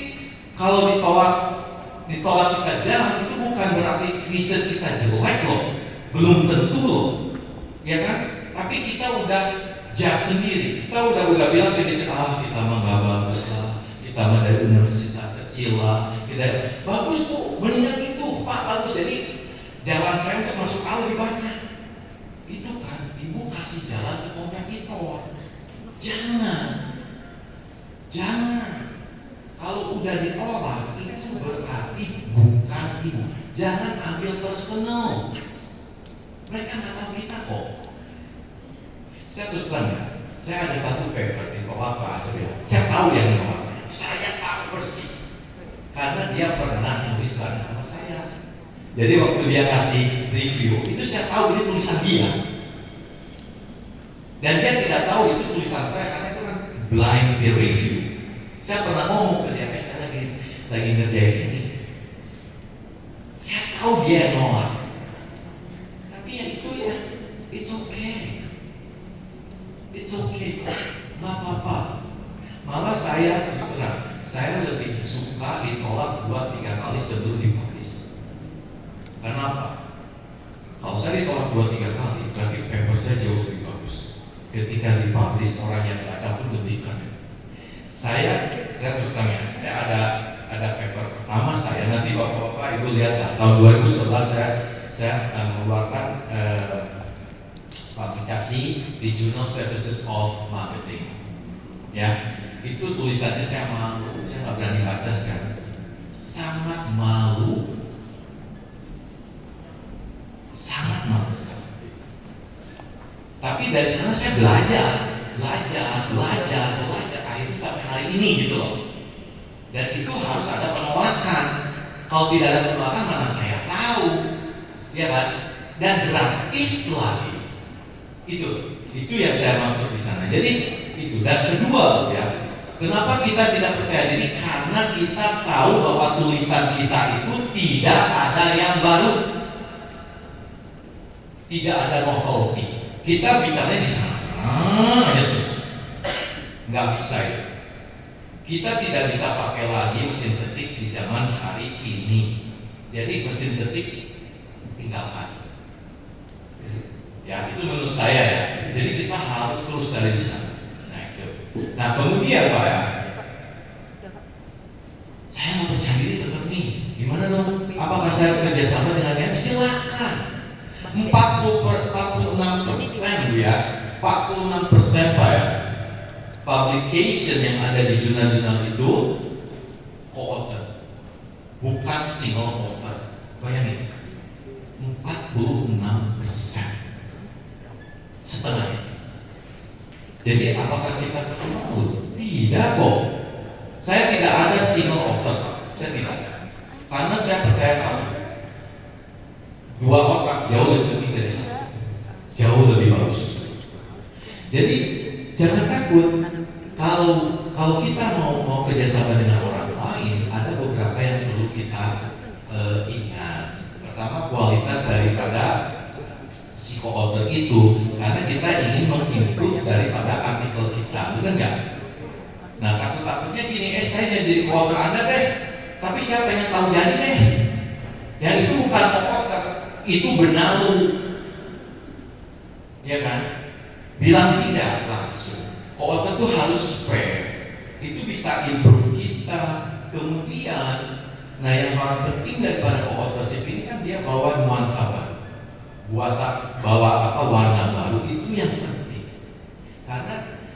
kalau ditolak kita jangan, itu bukan berarti riset kita jelek loh, belum tentu loh, ya kan? Tapi kita udah judge sendiri, kita udah bilang ke diri, kita mah nggak bagus lah, kita mah dari universitas kecil lah, kita bagus tuh, mendingan itu Pak bagus, jadi jalan saya untuk masuk A lebih banyak. Itu kan ibu kasih jalan ke kompetitor. Jangan. Kalau udah ditolak itu berarti bukan ibu. Jangan ambil personal. Mereka nggak tahu kita kok. Saya terus terang ya, saya ada satu paper ditolak Pak Asri. Saya tahu yang ditolak. Saya tahu persis karena dia pernah nulis bareng sama saya. Jadi waktu dia kasih review, itu saya tahu ini tulisan dia. Dan dia tidak tahu itu tulisan saya karena itu kan blind peer review. Saya pernah ngomong ke dia, saya lagi ngerjain ini. Saya tahu dia yang nolak. Tapi ya itu ya, it's okay. Nggak apa-apa. Malah saya terus terang, saya lebih suka ditolak 2-3 kali sebelum dipublish. Kenapa? Kalau saya ditolak 2-3 kali, berarti paper saya jauh lebih bagus. Ketika dipublish, orang yang baca pun lebih keren. Saya terus terang ya, saya ada paper pertama saya, nanti bapak-bapak ibu lihat lah, tahun 2011 saya mengeluarkan publikasi di Journal Services of Marketing. Ya, itu tulisannya saya malu, saya nggak berani baca sekarang. Sangat malu. Tapi dari sana saya belajar, akhirnya sampai hari ini gitu loh. Dan itu harus ada penolakan. Kalau tidak ada penolakan mana saya tahu, ya kan? Dan gratis lagi. Itu yang saya maksud di sana. Jadi itu. Dan kedua ya, kenapa kita tidak percaya diri? Karena kita tahu bahwa tulisan kita itu tidak ada yang baru. Tidak ada novelty. Kita bicaranya di sana aja terus, nggak bisa itu. Kita tidak bisa pakai lagi mesin ketik di zaman hari ini. Jadi mesin ketik tinggalkan. Ya itu menurut saya ya. Jadi kita harus terus dari di sana. Nah itu. Nah kemudian Pak ya, saya mau percaya diri tetap nih. Gimana dong? Apakah saya harus kerjasama dengan dia? Silakan. 46% Bu ya, 46% Pak ya, publication yang ada di jurnal-jurnal itu co-author, bukan single author. Bayangin, 46%, setengahnya. Jadi apakah kita perlu malu? Tidak kok. Saya tidak ada single author, Pak. Saya tidak ada. Karena saya percaya satu. Dua otak jauh lebih penting dari satu. Jauh lebih bagus. Jadi jangan takut kalau kita mau kerjasama dengan orang lain, ada beberapa yang perlu kita ingat. Pertama, kualitas daripada si co-author itu, karena kita ingin mengimprove daripada artikel kita, benar nggak? Nah, takutnya gini, saya jadi co-author Anda deh, tapi saya pengen tahu jadi deh. Yang itu bukan co-author, itu benalu, ya kan? Bilang tidak langsung. Co-author itu harus fair, itu bisa improve kita. Kemudian, nah yang paling penting daripada co-authorship ini kan dia bawa nuansa baru, bawa warna baru, itu yang penting.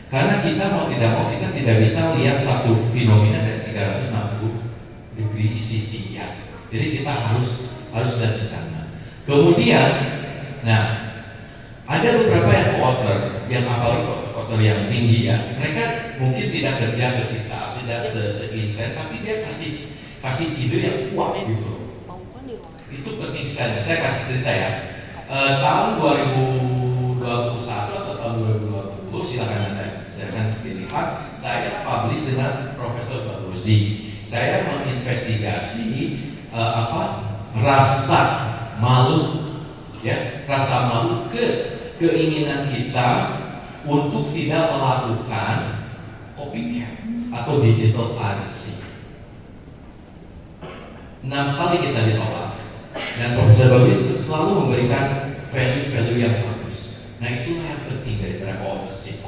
Karena kita mau tidak mau kita tidak bisa lihat satu fenomena dari 360 degree sisinya. Jadi kita harus lihat di sana. Kemudian, nah ada beberapa yang co-author, yang apalagi co-author yang tinggi ya, mereka mungkin tidak kerja ke kita, tidak se-intens, tapi dia kasih ide yang kuat gitu. Itu penting sekali. Saya kasih cerita ya. Tahun 2021 atau tahun 2020 silakan Anda saya akan dilihat. Saya publish dengan Profesor Baruzi. Saya menginvestigasi rasa malu, ya, rasa malu keinginan kita untuk tidak melakukan copycat atau digital piracy. 6 kali kita ditolak, dan Profesor Baruzi selalu memberikan value yang bagus. Nah, itulah yang penting daripada co-authorship.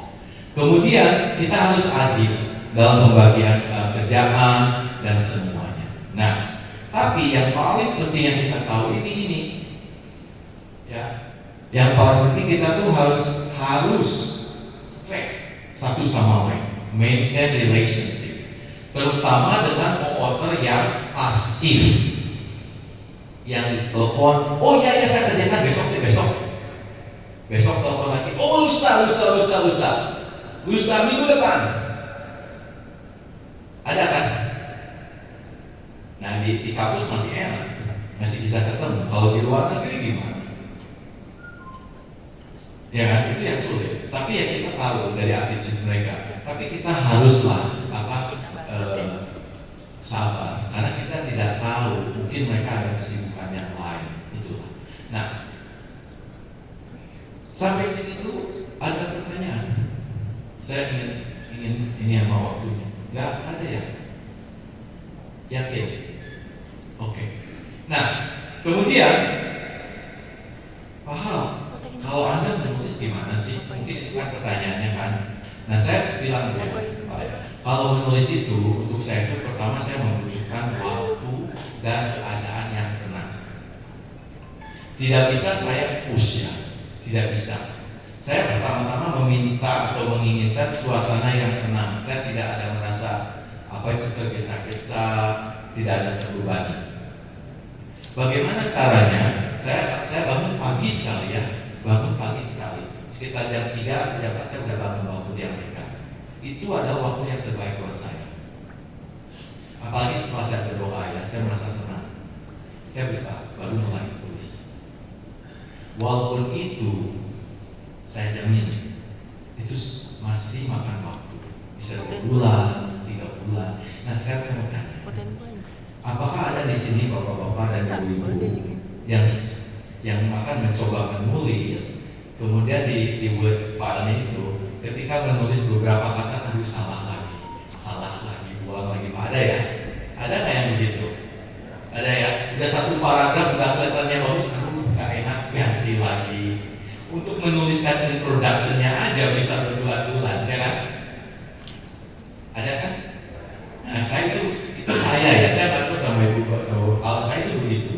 Kemudian kita harus adil dalam pembagian kerjaan dan semuanya. Nah, tapi yang paling penting yang kita tahu ini ya, yang paling penting kita tuh harus fair satu sama lain, maintain relationship, terutama dengan co-author yang pasif, yang telepon, oh ya saya kerjakan besok telepon lagi, oh lusa minggu depan, ada kan? Nah di kampus masih enak, masih bisa ketemu. Kalau di luar negeri gimana? Ya kan, itu yang sulit. Tapi ya kita tahu dari attitude mereka. Tapi kita haruslah sabar, karena kita tidak tahu, mungkin mereka ada kesibukan yang lain. Itulah. Nah, sampai sini dulu ada pertanyaan. Saya ingin ini sama waktunya. Nggak ada ya? Yakin? Oke. Nah, kemudian paham. Kalau Anda menulis gimana sih? Mungkin itu kan pertanyaannya kan. Nah, saya bilang ya, Pak ya, kalau menulis itu untuk saya itu pertama saya membutuhkan waktu dan keadaan yang tenang. Tidak bisa saya push ya, tidak bisa. Saya pertama-tama meminta atau menginginkan suasana yang tenang. Saya tidak ada merasa itu tergesa-gesa, tidak ada terbebani. Bagaimana caranya? Saya bangun pagi sekali ya. Sekitar jam 3 saya sudah bangun waktu di Amerika. Itu adalah waktu yang terbaik buat saya. Apalagi setelah saya berdoa ya, saya merasa tenang. Saya buka, baru mulai tulis. Walaupun itu, saya jamin itu masih makan waktu. Bisa 2 bulan, 3 bulan. Nah sekarang saya mau tanya, apakah ada di sini bapak-bapak dan ibu-ibu yang akan mencoba menulis, kemudian di Word file-nya itu, ketika menulis beberapa kata harus salah lagi, buang lagi. Ada ya? Ada nggak yang begitu? Ada ya? Udah satu paragraf udah kelihatannya bagus, nggak enak, ganti lagi. Untuk menuliskan introduction-nya aja bisa berbulan-bulan, ya kan? Ada kan? Nah, saya itu saya ya, saya takut sama ibu kalau saya itu begitu.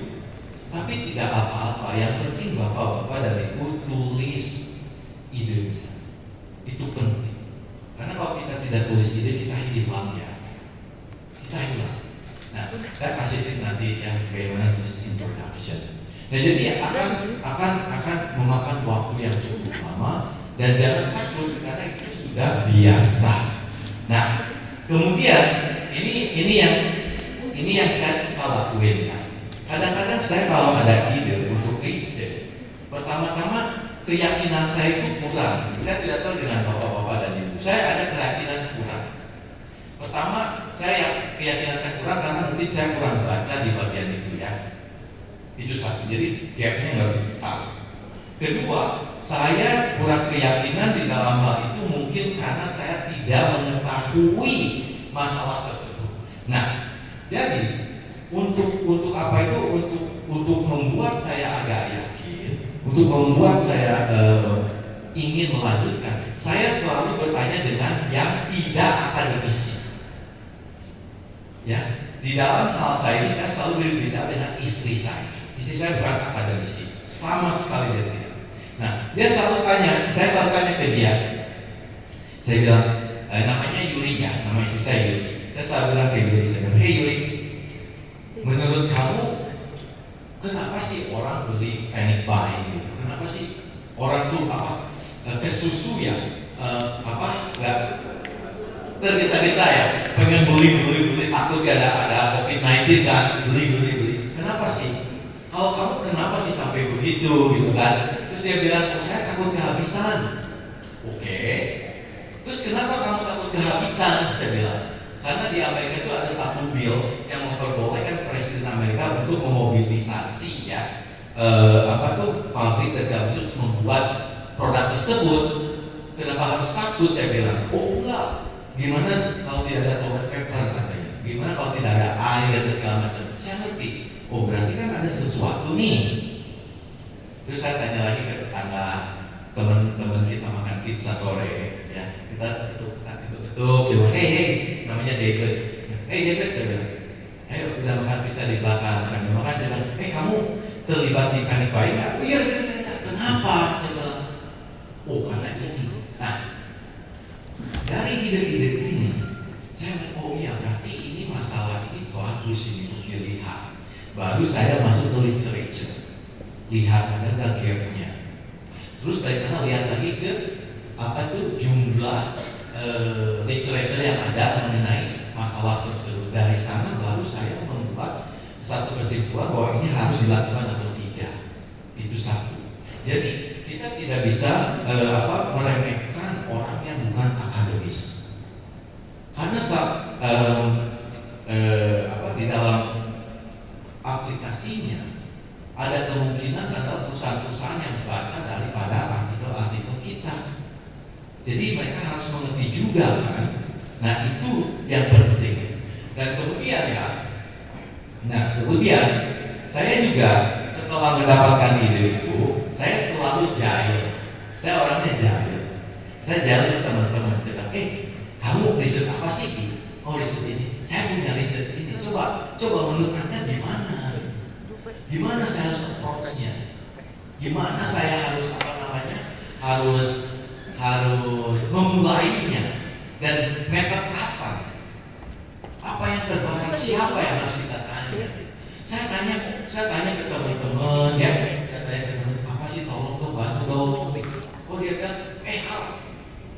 Tapi tidak apa-apa, yang penting bapak-bapak dan ibu tulis idenya. Itu penting. Karena kalau kita tidak tulis ide, kita hilang ya. Kita hilang. Nah, saya kasih tip nanti ya bagaimana tulis introduction. Nah, jadi akan memakan waktu yang cukup lama dan jangan takut karena itu sudah biasa. Nah, ini yang saya suka lakuin ya. Kadang-kadang saya kalau ada ide untuk riset, pertama-tama keyakinan saya itu kurang. Saya tidak tahu dengan bapak-bapak dan ibu. Saya ada keyakinan kurang. Pertama, keyakinan saya kurang karena mungkin saya kurang baca di bagian itu ya. Itu satu. Jadi gapnya nggak begitu tahu. Kedua, saya kurang keyakinan di dalam hal itu mungkin karena saya tidak mengetahui masalah tersebut. Nah, jadi untuk apa itu? Untuk membuat saya agak yakin, untuk membuat saya ingin melanjutkan, saya selalu bertanya dengan yang tidak akademisi. Ya, di dalam hal saya ini saya selalu berbicara dengan istri saya. Istri saya bukan akademisi, sama sekali dia tidak. Nah, dia selalu tanya, saya selalu tanya ke dia. Saya bilang, namanya Yuri ya, nama istri saya Yuri. Saya selalu bilang ke Yuri, saya bilang, hey Yuri, menurut kamu kenapa sih orang beli panic buying gitu? Kenapa sih orang tuh kesusu ya, nggak tergesa-gesa ya, pengen beli takut gak ada COVID-19 kan, beli. Kenapa sih? Kalau kamu kenapa sih sampai begitu gitu kan? Terus dia bilang, saya takut kehabisan. Oke. Terus kenapa kamu takut kehabisan? Saya bilang, karena di Amerika itu ada satu bill yang memperbolehkan Presiden Amerika untuk memobilisasi ya pabrik dan segala macam untuk membuat produk tersebut. Kenapa harus takut? Saya bilang, oh enggak. Gimana kalau tidak ada toilet paper katanya? Gimana kalau tidak ada air dan segala macam? Saya ngerti. Oh berarti kan ada sesuatu nih. Terus saya tanya lagi ke tetangga, teman-teman kita makan pizza sore, ya kita ketuk, coba, hey, namanya David. Hey David, saya bilang, ayo kita makan pizza di belakang. Sambil makan saya bilang, hey kamu terlibat di panic buying nggak? Oh iya, kenapa? Saya bilang, oh karena ini. Nah, dari ide-ide ini, saya bilang, oh iya berarti ini masalah ini bagus ini untuk dilihat. Baru saya masuk ke literature, lihat ada nggak gapnya. Terus dari sana lihat lagi ke jumlah literature yang ada mengenai masalah tersebut. Dari sana baru saya membuat satu kesimpulan bahwa ini harus dilakukan atau tidak. Itu satu. Jadi kita tidak bisa meremehkan orang yang bukan akademis. Karena di dalam aplikasinya ada kemungkinan adalah perusahaan-perusahaan yang baca daripada artikel-artikel kita. Jadi mereka harus mengerti juga kan. Nah itu yang penting. Dan kemudian saya juga setelah mendapatkan ide itu, saya selalu jahil. Saya orangnya jahil. Saya jahil ke teman-teman cerita, kamu riset apa sih? Oh riset ini. Saya punya riset ini. Coba menurut Anda gimana? Gimana saya harus approach-nya? Gimana saya harus harus memulainya? Dan metode apa? Apa yang terbaik? Siapa yang harus kita tanya? Saya tanya ke teman-teman ya. Saya tanya ke teman, apa sih tolong tuh bantu dong. Oh dia bilang, Hal,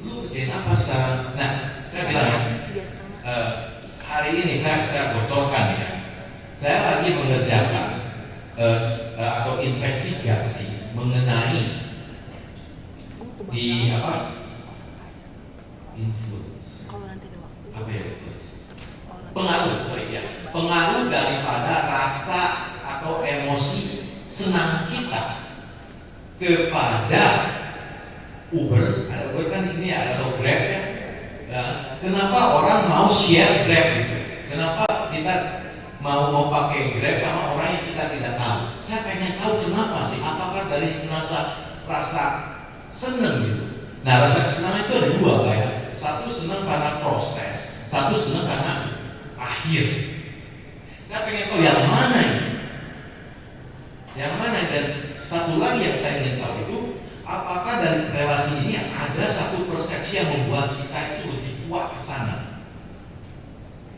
lu kerjain apa sekarang? Nah, saya bilang hari ini saya bocorkan ya. Saya lagi mengerjakan atau investigasi mengenai di influence. Pengaruh daripada rasa atau emosi senang kita kepada Uber. Ada Uber kan di sini ya, atau Grab ya. Kenapa orang mau share Grab gitu? Kenapa kita mau pakai Grab sama orang yang kita tidak tahu? Saya pengen tahu kenapa sih? Apakah dari rasa senang gitu? Nah, rasa kesenangan itu ada dua, Pak ya. Satu senang karena proses, satu senang karena akhir. Saya pengen tahu yang mana ini? Yang mana? Dan satu lagi yang saya ingin tahu itu, apakah dari relasi ini ada satu persepsi yang membuat kita itu lebih kuat ke sana?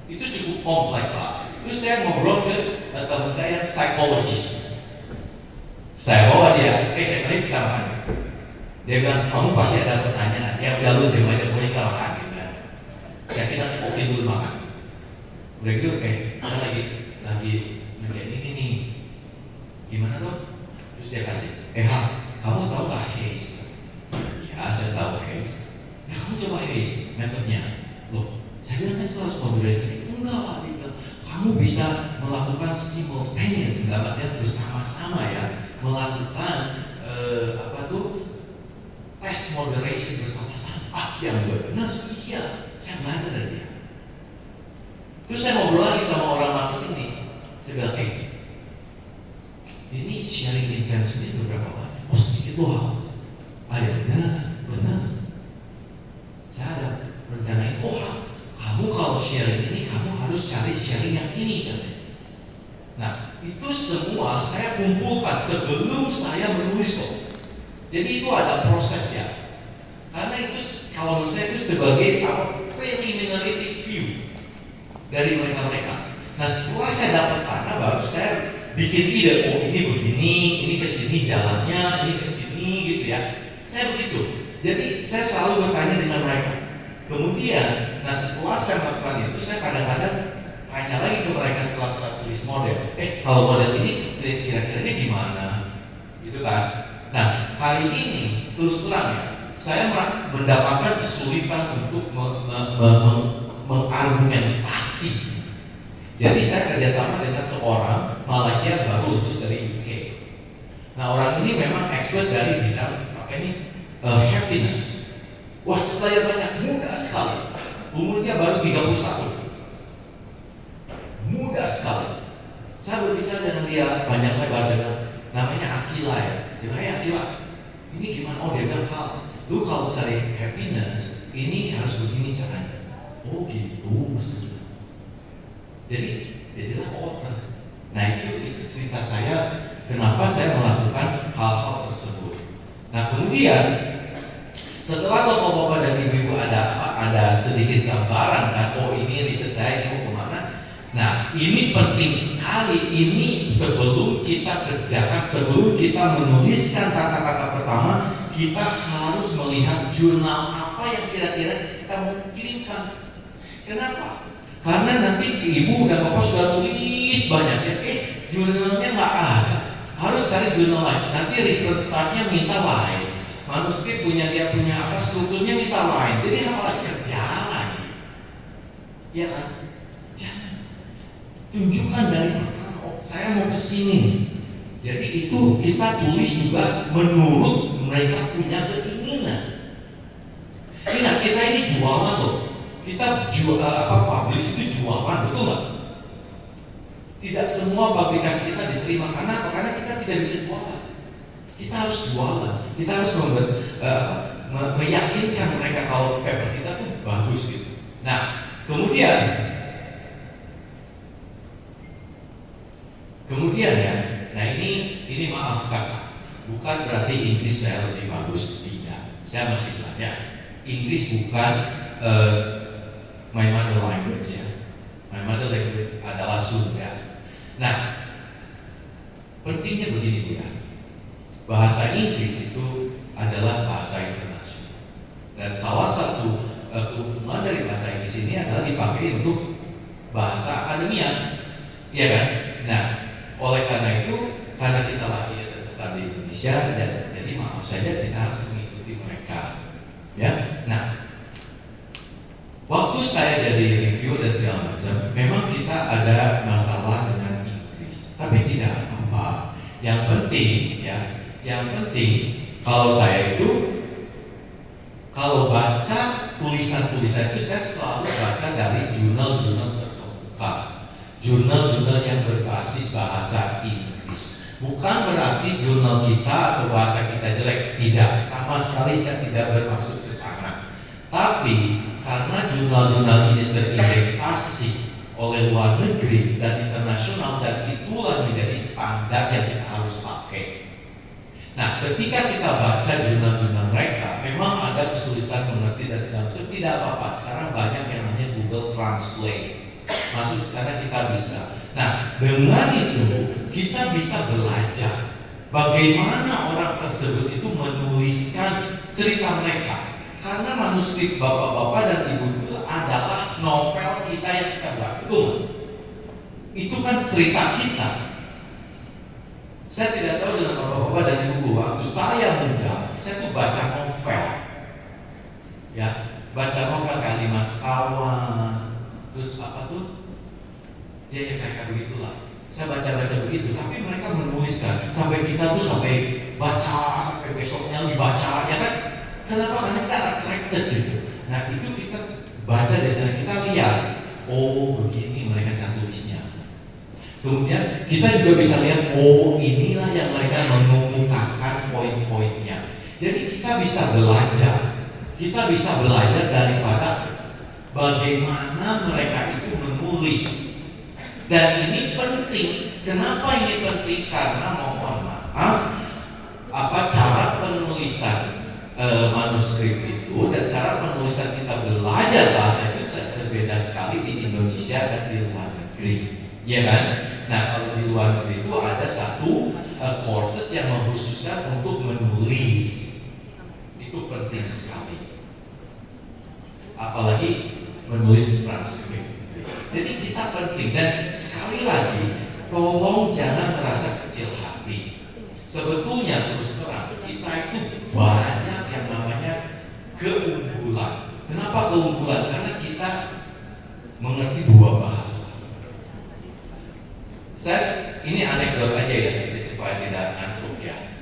Itu cukup kompleks, Pak. Terus saya ngobrol ke teman saya psikologis. Saya bawa dia, saya balik kita makan. Dia bilang, kamu pasti ada pertanyaan. Ya udah lu terima aja, boleh kita makan gitu kan. Ya kita cukupin dulu makan. Udah gitu, saya lagi ngerjain ini nih. Gimana dong? Terus dia kasih, kamu tahu gak Haze? Ya, saya tahu Haze. Ya, kamu coba Haze metodenya. Loh, saya bilang kan itu harus moderate ini. Enggak, dia bilang, kamu bisa melakukan simultaneous, dalam artian bersama-sama ya, melakukan test moderation bersama-sama. Yang benar, iya, saya belajar dari dia. Terus saya ngobrol lagi sama orang market ini. Saya bilang, ini sharing intention itu berapa banyak? Oh, sedikit loh. Ya benar. Saya ada rencana itu. Kamu kalau sharing ini, kamu harus cari sharing yang ini kan? Nah, itu semua saya kumpulkan sebelum saya menulis loh. Jadi itu ada proses ya. Karena itu kalau menurut saya itu sebagai preliminary review dari mereka. Nah, setelah saya dapat sana, baru saya bikin ide. Oh, ini begini, ini kesini jalannya, ini kesini gitu ya. Saya begitu. Jadi saya selalu bertanya dengan mereka. Kemudian, nah setelah saya melakukan itu, saya kadang-kadang tanya lagi ke mereka setelah saya tulis model. Kalau model ini kira-kira gimana? Gitu kan? Nah, hari ini terus terang ya, saya mendapatkan kesulitan untuk mengargumentasi. Jadi saya kerjasama dengan seorang Malaysia baru lulus dari UK. Nah, orang ini memang expert dari bidang happiness. Wah, setelah banyak, muda sekali. Umurnya baru 31. Muda sekali. Saya berbicara dengan dia banyak bahasa, namanya Akila ya. Dia bilang, Akila, ini gimana? Oh, dia bilang, lu kalau cari happiness, ini harus begini caranya. Oh gitu maksudnya. Jadi jadilah author. Nah itu cerita saya kenapa saya melakukan hal-hal tersebut. Nah kemudian setelah bapak-bapak dan ibu-ibu ada sedikit gambaran kan, oh ini riset saya mau kemana. Nah ini penting sekali. Ini sebelum kita kerjakan, sebelum kita menuliskan kata-kata pertama, kita harus melihat jurnal apa yang kira-kira kita mau kirimkan. Kenapa? Karena nanti ibu dan bapak sudah tulis banyak ya, jurnalnya nggak ada. Harus cari jurnal lain. Nanti reference startnya minta lain. Manuskrip punya strukturnya minta lain. Jadi apa kerja lagi? Ya kan? Jangan. Tunjukkan dari pertama. Oh, saya mau kesini. Jadi itu kita tulis juga menurut mereka punya keinginan. Ingat kita ini jualan loh. Kita publish itu jualan, betul nggak? Tidak semua publikasi kita diterima karena kita tidak bisa jualan. Kita harus jualan. Kita harus meyakinkan mereka kalau paper kita tuh bagus gitu. Nah, kemudian ya. Nah ini maaf kata, bukan berarti Inggris saya lebih bagus, tidak. Saya masih belajar. Inggris bukan my mother language ya. My mother language adalah Sunda. Nah, pentingnya begini Bu ya. Bahasa Inggris itu adalah bahasa internasional. Dan salah satu keuntungan dari bahasa Inggris ini adalah dipakai untuk bahasa akademia. Iya kan? Nah, oleh karena itu, karena kita lahir dan besar di Indonesia, jadi maaf saja kita harus mengikuti mereka. Ya. Nah, waktu saya jadi review dan segala macam, memang kita ada masalah dengan Inggris, tapi tidak apa-apa. Yang penting kalau saya itu kalau baca tulisan-tulisan itu saya selalu baca dari jurnal-jurnal terkemuka, jurnal-jurnal yang berbasis bahasa Inggris. Bukan berarti jurnal kita atau bahasa kita jelek, tidak, sama sekali saya tidak bermaksud ke sana. Tapi karena jurnal-jurnal ini terindeksasi oleh luar negeri dan internasional, dan itulah menjadi standar yang kita harus pakai. Nah, ketika kita baca jurnal-jurnal mereka, memang ada kesulitan mengerti dan segala macam. Tidak apa-apa. Sekarang banyak yang namanya Google Translate. Masuk ke sana kita bisa. Nah, dengan itu kita bisa belajar bagaimana orang tersebut itu menuliskan cerita mereka. Karena manuskrip bapak-bapak dan ibu itu adalah novel kita yang kita buat. Betul? Itu kan cerita kita. Saya tidak tahu dengan bapak-bapak dan ibu-ibu, waktu saya muda, saya tuh baca novel, ya, baca novel kayak Lima Sekawan, terus apa tuh, ya kayak begitulah. Saya baca begitu, tapi mereka menuliskan sampai kita tuh sampai baca sampai besoknya dibaca, ya kan? Kenapa? Karena kita attracted gitu. Nah itu kita baca dari sana, kita lihat, oh begini mereka cara tulisnya. Kemudian kita juga bisa lihat, oh inilah yang mereka mengemukakan poin-poinnya. Jadi kita bisa belajar daripada bagaimana mereka itu menulis. Dan ini penting. Kenapa ini penting? Karena mohon maaf, cara penulisan manuskrip itu dan cara penulisan kita belajar bahasa itu berbeda sekali di Indonesia dan di luar negeri, ya kan? Nah kalau di luar negeri itu ada satu courses yang mengkhususkan untuk menulis, itu penting sekali, apalagi menulis transkrip. Jadi kita penting, dan sekali lagi tolong jangan merasa kecil hati. Sebetulnya terus terang kita itu banyak yang namanya keunggulan. Kenapa keunggulan? Karena kita mengerti dua bahasa. Ini anekdot aja ya, supaya tidak ngantuk ya.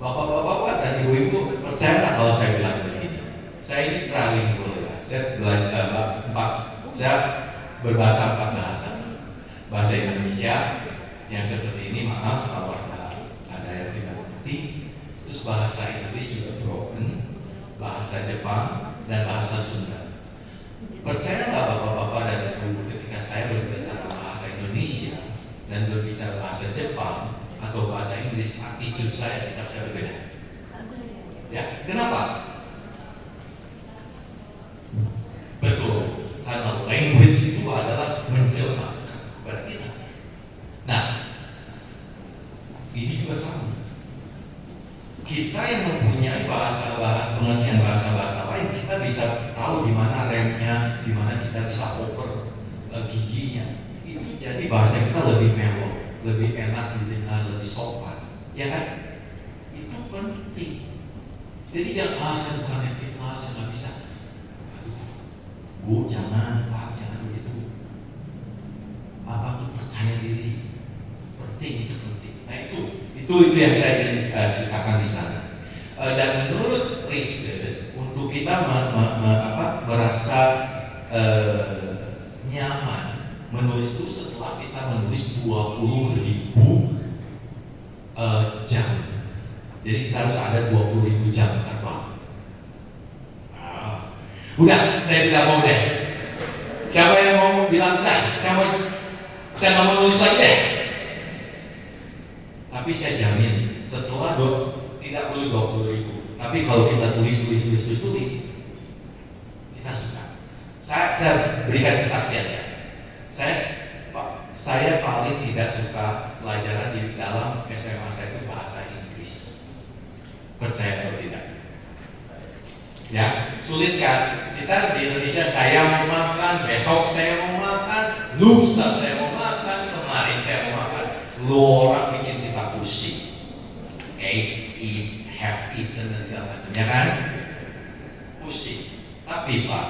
Bapak-bapak dan ibu-ibu percaya nggak kalau saya bilang begini? Saya ini trilingual ya. Saya belajar saya berbahasa 4 bahasa. Bahasa Indonesia yang seperti ini, maaf kalau ada yang tidak mengerti. Terus bahasa Inggris juga broken, bahasa Jepang dan bahasa Sunda. Percaya nggak bapak-bapak dan ibu, ketika saya berbicara bahasa Indonesia dan berbicara bahasa Jepang atau bahasa Inggris, attitude saya setiap saya berbeda. Ya, kenapa? Betul, karena language itu adalah mencerahkan kepada kita. Nah, ini juga sama. Kita yang mempunyai pengertian bahasa lain, kita bisa tahu di mana remnya, di mana kita bisa oper giginya. Itu jadi bahasa kita lebih melo, lebih enak didengar, lebih sopan, ya kan? Itu penting. Jadi jangan saya bukan native lah, saya nggak bisa. Aduh, Bu, jangan, Pak, jangan begitu. Bapak tuh percaya diri, penting, itu penting. Nah itu yang saya ingin ceritakan di sana. Dan menurut research, untuk kita merasa nyaman menulis itu setelah kita menulis 20.000 jam. Jadi kita harus ada 20.000 jam terbang. Udah, saya tidak mau deh. Siapa yang mau bilang dah? Saya mau menulis lagi deh. Tapi saya jamin setelah tidak perlu 20.000. Tapi kalau kita tulis, kita suka. Saya berikan kesaksian ya. Saya paling tidak suka pelajaran di dalam SMA saya itu bahasa Inggris. Percaya atau tidak? Ya, sulit kan? Kita di Indonesia, saya mau makan, besok saya mau makan, lusa saya mau makan, kemarin saya mau makan. Lu orang bikin kita pusing. Eat, have eaten dan segala macam, ya kan? Pusing. Tapi Pak,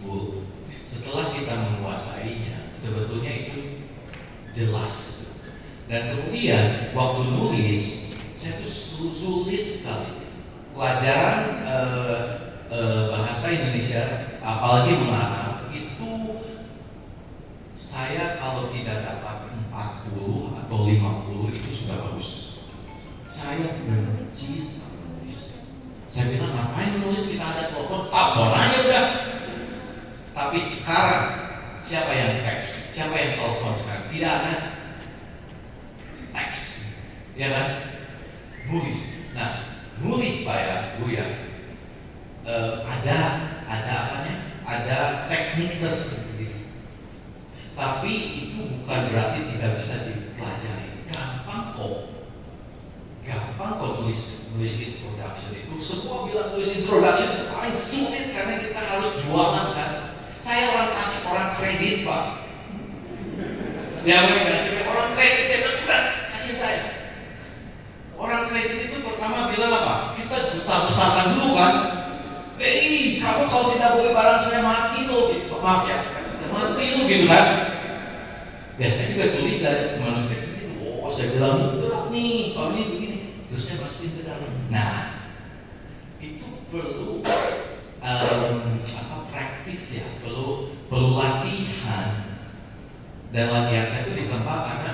Bu, setelah kita menguasainya, sebetulnya itu jelas. Dan kemudian waktu nulis, saya tuh sulit sekali. Pelajaran bahasa Indonesia, apalagi mengarang, itu saya kalau tidak dapat 40 atau 50 itu sudah bagus. Saya benci sekali menulis. Saya bilang, ngapain nulis, kita ada telepon, telepon aja udah. Tapi sekarang siapa yang teks? Siapa yang telepon sekarang? Tidak ada teks, ya kan? Nulis. Nah, nulis Pak ya, Bu ya, ada apanya? Ada teknik tersendiri. Tapi itu bukan berarti tidak bisa dipelajari. Gampang kok nulis introduction itu. Semua bilang nulis introduction itu paling sulit karena kita harus jualan kan. Saya kasih orang kredit Pak. Ya mereka orang kredit udah kasih saya. Orang kredit itu pertama bilang apa? Kita besar-besarkan dulu kan. Kamu kalau tidak boleh barang saya mati lo, gitu. Maaf ya, mati lo gitu kan. Biasanya juga tulis dari manusia itu. Saya bilang berat nih, kalau ini begini. Terus saya masukin ke dalam. Nah, itu perlu praktis ya, perlu latihan. Dan latihan saya itu di tempat karena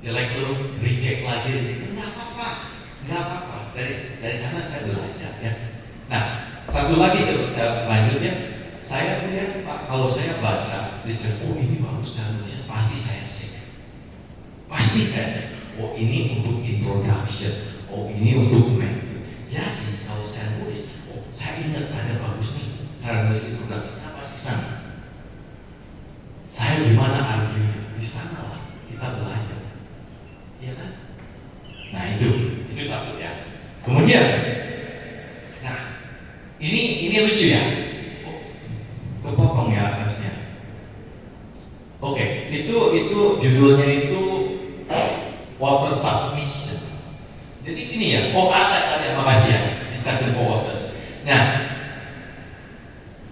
jelek lu reject lagi, nggak apa-apa. Dari sana saya belajar ya. Nah, satu lagi selanjutnya, saya melihat Pak, kalau saya baca literatur ini bagus dan Indonesia, pasti saya save. Oh ini untuk introduction, oh ini untuk main. Jadi kalau saya nulis, oh saya ingat ada bagus nih cara nulis introduction, saya pasti sana. Saya gimana argunya? Di sana lah kita belajar, iya kan? Nah itu satu ya. Kemudian, nah ini lucu ya. Oh, kepotong ya atasnya. Oke, itu judulnya itu water submission. Jadi ini ya. Oh ada makasih ya. Instruction for waters. Nah,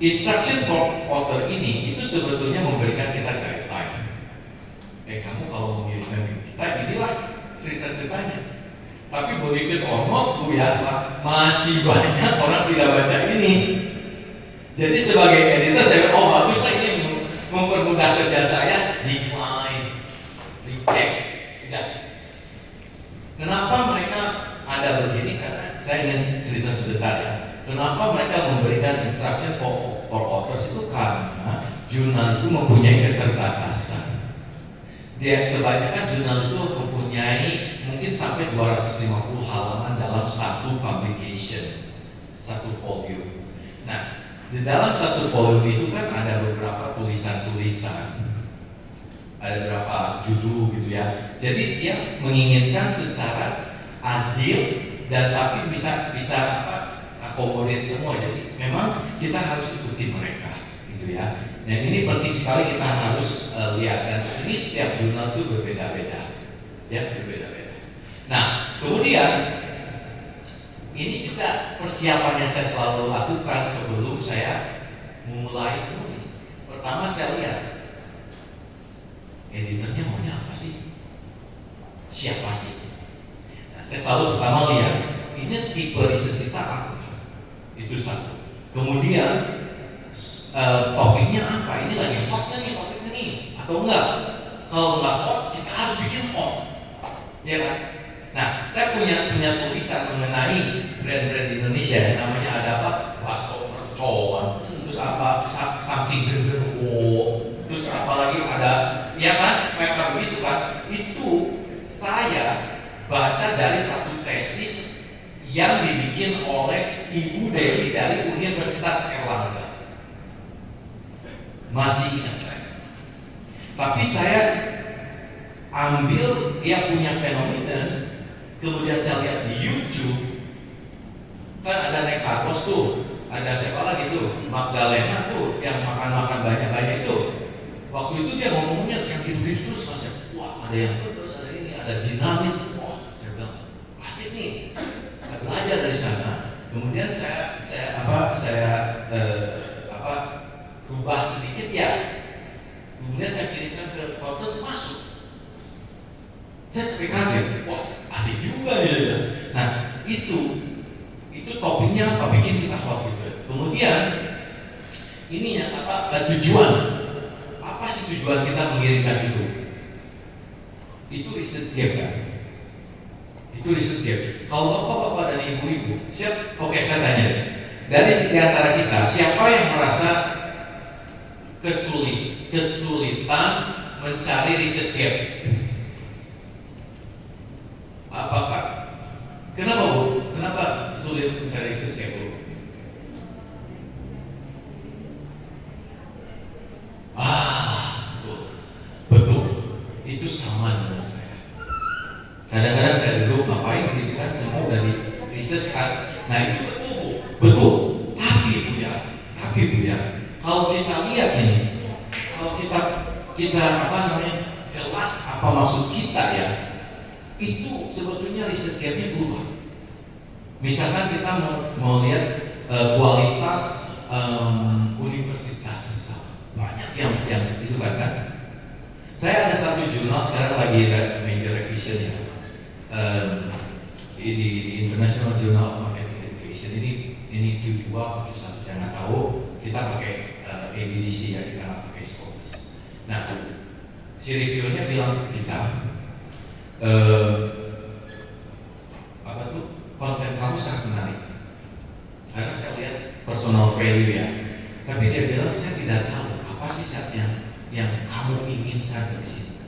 instruction for water ini itu sebetulnya memberikan kita guideline. Kamu kalau mengirimkan kita inilah cerita-ceritanya. Tapi believe it or not, ya, masih banyak orang tidak baca ini. Jadi sebagai editor saya baguslah ini mempermudah kerja saya, decline, reject. Tidak. Kenapa mereka ada begini? Karena saya ingin cerita sebentar ya. Kenapa mereka memberikan instruction for authors itu karena jurnal itu mempunyai keterbatasan. Dia kebanyakan jurnal itu mempunyai mungkin sampai 250 halaman dalam satu publication, satu volume. Nah, di dalam satu volume itu kan ada beberapa tulisan-tulisan, ada beberapa judul gitu ya. Jadi dia menginginkan secara adil dan tapi bisa akomodir semua. Jadi memang kita harus ikuti mereka gitu ya. Dan ini penting sekali kita harus lihat, dan ini setiap jurnal itu berbeda-beda, ya berbeda-beda. Nah, kemudian ini juga persiapan yang saya selalu lakukan sebelum saya memulai menulis. Pertama saya lihat editornya maunya apa sih, siapa sih. Nah, saya selalu pertama lihat ini tipe riset kita apa, itu satu. Kemudian topiknya apa? Ini lagi hot nih topiknya nih, atau enggak? Kalau enggak hot, kita harus bikin hot, ya kan? Nah, saya punya tulisan mengenai brand-brand di Indonesia, namanya ada apa? Bakso mercon, terus apa? Samping genderuwo, terus apa lagi ada, ya kan? Kayak begitu kan? Itu saya baca dari satu tesis yang dibikin oleh Ibu Dewi dari Universitas Erlangga. Masih ingat saya. Tapi saya ambil dia punya fenomena, kemudian saya lihat di YouTube, kan ada naik karpos tuh, ada siapa lagi tuh, Magdalena tuh, yang makan banyak-banyak itu. Waktu itu dia ngomongnya yang gitu-gitu terus, saya, wah ada yang terus, ada ini, ada dinamit, wah saya bilang asik nih. Saya belajar dari sana. Kemudian saya rubah sedikit ya. Kemudian saya kirimkan ke Reuters, masuk. Saya sampai kaget, wah asik juga nih. Nah itu topiknya apa, bikin kita hot gitu. Kemudian ininya apa, tujuan. Apa sih tujuan kita mengirimkan itu? Itu riset gap kan? Itu riset gap. Kalau bapak-bapak dan ibu-ibu, oke saya tanya, dari antara kita siapa yang merasa kesulitan mencari riset gap? Apakah? Kenapa Bu? Kenapa sulit mencari riset gap Bu? Betul. Itu sama dengan saya. Kadang-kadang saya dulu ngapain gitu kan, semua dari riset kan. Nah itu betul Bu. Betul. Tapi Bu ya, kalau kita lihat nih, kalau kita gapnya keluar. Misalkan kita mau lihat kualitas universitas misalnya, banyak yang itu kan. Saya ada satu jurnal sekarang lagi major revision ya, di International Journal of Marketing Education. Ini Q2 atau Q1, saya nggak tahu. Kita pakai ABDC ya, kita nggak pakai Scopus. Nah, si reviewernya bilang ke kita, konten kamu sangat menarik. Karena saya lihat personal value ya. Tapi dia bilang saya tidak tahu apa sih yang kamu inginkan dari sini.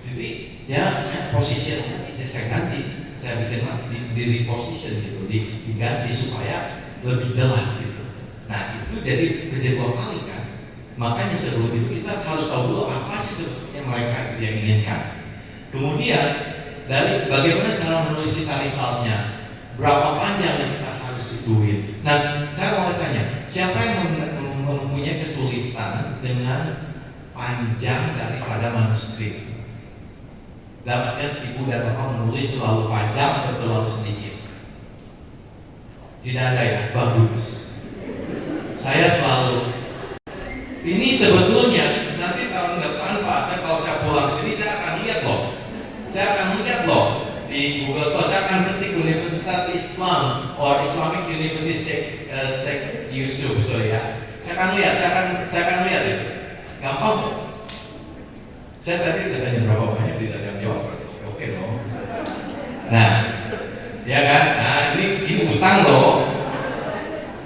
Jadi saya position saya ganti, saya bikin di reposition gitu, diganti supaya lebih jelas gitu. Nah itu jadi kerja 2 kali kan. Makanya sebelum itu kita harus tahu dulu apa sih sebetulnya mereka yang inginkan. Kemudian dari bagaimana cara menulis kita risalnya, berapa panjang yang kita harus ituin. Nah, saya mau tanya, siapa yang mempunyai kesulitan dengan panjang daripada manuskrip? Dapatnya ibu dan bapak menulis terlalu panjang atau terlalu sedikit? Tidak ada ya, bagus. Saya selalu. Ini sebetulnya nanti tahun depan Pak, kalau saya pulang sini saya akan lihat loh. Saya akan lihat loh di Google Scholar, saya akan ketik Universitas Islam or Islamic University Sheikh Yusuf, ya. Saya akan lihat itu. Gampang. Saya tadi udah tanya berapa banyak, tidak ada yang jawab. Oke dong. Nah, ya kan? Nah, ini utang loh.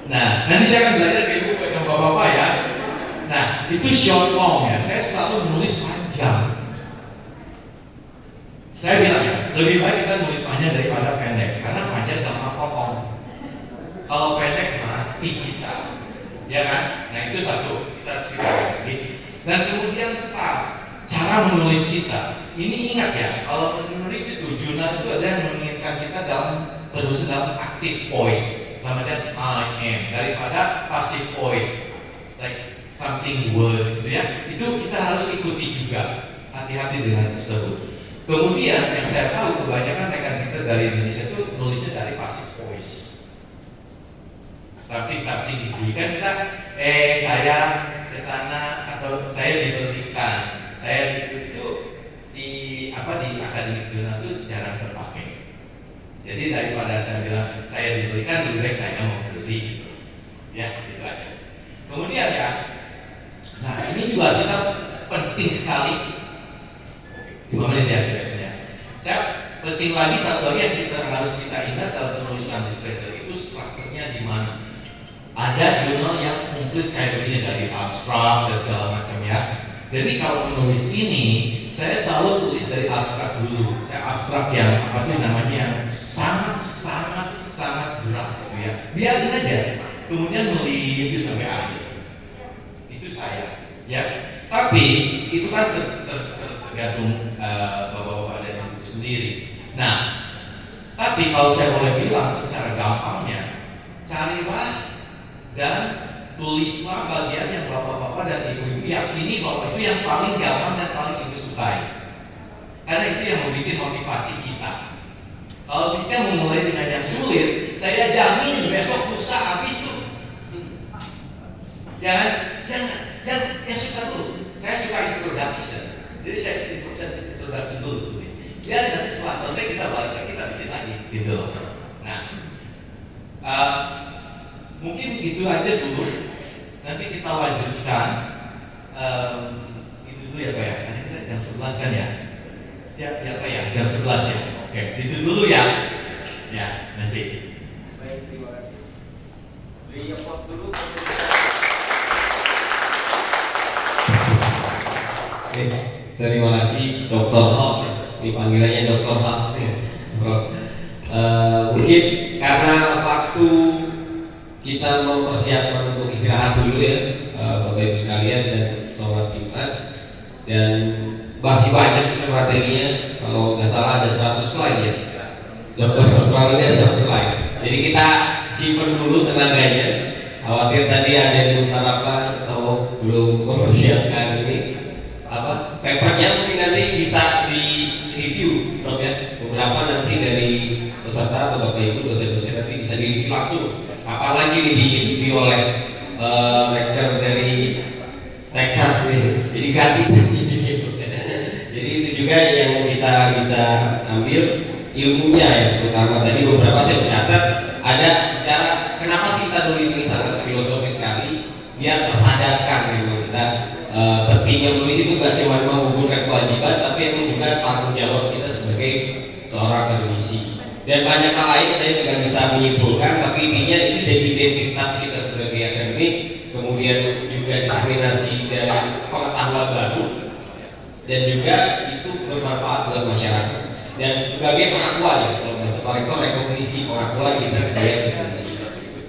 Nah, nanti saya akan belajar ke ibu sama bapak-bapak ya. Nah, itu short long ya. Saya selalu menulis panjang. Saya bilang ya, lebih baik kita nulis panjang daripada pendek, karena panjang gampang potong. Kalau pendek mati kita, ya kan? Nah itu satu, kita harus kita lagi. Dan kemudian cara menulis kita. Ini ingat ya, kalau menulis itu jurnal itu ada yang menginginkan kita terus dalam active voice, namanya I am, daripada passive voice, like something worse gitu ya. Itu kita harus ikuti juga. Hati-hati dengan tersebut. Kemudian yang saya tahu kebanyakan rekan kita dari Indonesia itu nulisnya dari passive voice, something gitu kan. Kita saya ke sana atau saya dibelikan, saya itu di akademik jurnal itu jarang terpakai. Jadi daripada saya bilang saya dibelikan, lebih baik saya mau beli gitu. Ya itu aja. Kemudian ya, nah ini juga kita penting sekali. 5 menit ya sudah. Saya penting lagi satu lagi yang harus kita ingat dalam penulisan literatur itu strukturnya di mana. Ada jurnal yang komplit kayak begini dari abstrak dan segala macam ya. Jadi kalau menulis ini, saya selalu tulis dari abstrak dulu. Saya abstrak yang namanya sangat draft gitu ya. Biarin aja. Kemudian nulis sampai akhir. Itu saya ya. Tapi itu kan tergantung bapak-bapak dan ibu sendiri. Nah, tapi kalau saya boleh bilang secara gampangnya, carilah dan tulislah bagian yang bapak-bapak dan ibu-ibu yakini bahwa itu yang paling gampang dan paling ibu sukai. Karena itu yang membuat motivasi kita. Kalau kita memulai dengan yang sulit, saya jamin besok susah habis tuh. Yang suka tuh, saya suka introduction. Jadi saya introduction dulu tulis. Biar nanti setelah selesai kita balik lagi, kita bikin lagi, gitu. Nah, mungkin itu aja dulu. Nanti kita lanjutkan. Itu dulu ya Pak ya. Karena kita jam 11 kan ya. Ya Pak ya, jam 11 ya. Oke, itu dulu ya. Ya, masih. Baik, terima kasih. Beli pot dulu. Oke, terima kasih Dr. Hak. Dipanggilannya Dr. Hak. Mungkin karena waktu kita mempersiapkan untuk istirahat dulu ya, Bapak Ibu sekalian dan sholat Jumat, dan masih banyak sih materinya. Kalau nggak salah ada 100 slide ya. Dokter ini ada 100 slide. Jadi kita simpen dulu tenaganya. Khawatir tadi ada yang belum sarapan atau belum mempersiapkan ini papernya, mungkin nanti bisa di review ya, beberapa tanggapan nanti dari peserta atau Bapak Ibu dosen-dosen nanti bisa direview langsung. Apalagi nih direview oleh lecturer dari Texas nih, jadi gratis. Jadi itu juga yang kita bisa ambil ilmunya ya, terutama tadi beberapa saya mencatat ada bicara kenapa sih kita nulis ini sangat filosofis sekali, biar tersadarkan memang kita pentingnya menulis itu gak cuma menggugurkan kewajiban, tapi emang juga tanggung jawab kita sebagai seorang akademisi. Dan banyak hal lain saya tidak bisa menyimpulkan, tapi intinya itu jadi identitas kita sebagai akademik, kemudian juga diseminasi dari pengetahuan baru, dan juga itu bermanfaat buat masyarakat. Dan sebagai pengakuan ya, kalau bahasa Pareto rekognisi pengakuan kita sebagai akademisi.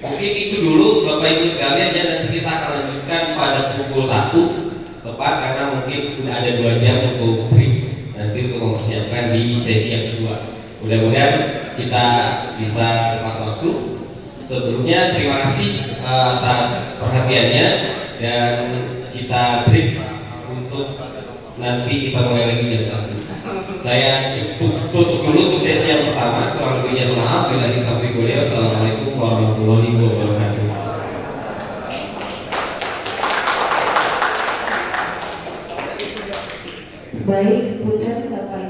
Mungkin itu dulu Bapak Ibu sekalian ya, nanti kita akan lanjutkan pada pukul 1 tepat karena mungkin udah ada 2 jam untuk break nanti untuk mempersiapkan di sesi yang kedua. Mudah-mudahan kita bisa tepat waktu. Sebelumnya terima kasih atas perhatiannya dan kita break untuk nanti kita mulai lagi jam 1. Saya tutup dulu untuk sesi yang pertama. Kurang lebihnya maaf. Billahi taufiq wal hidayah. Assalamualaikum warahmatullahi wabarakatuh. Baik, punten Bapak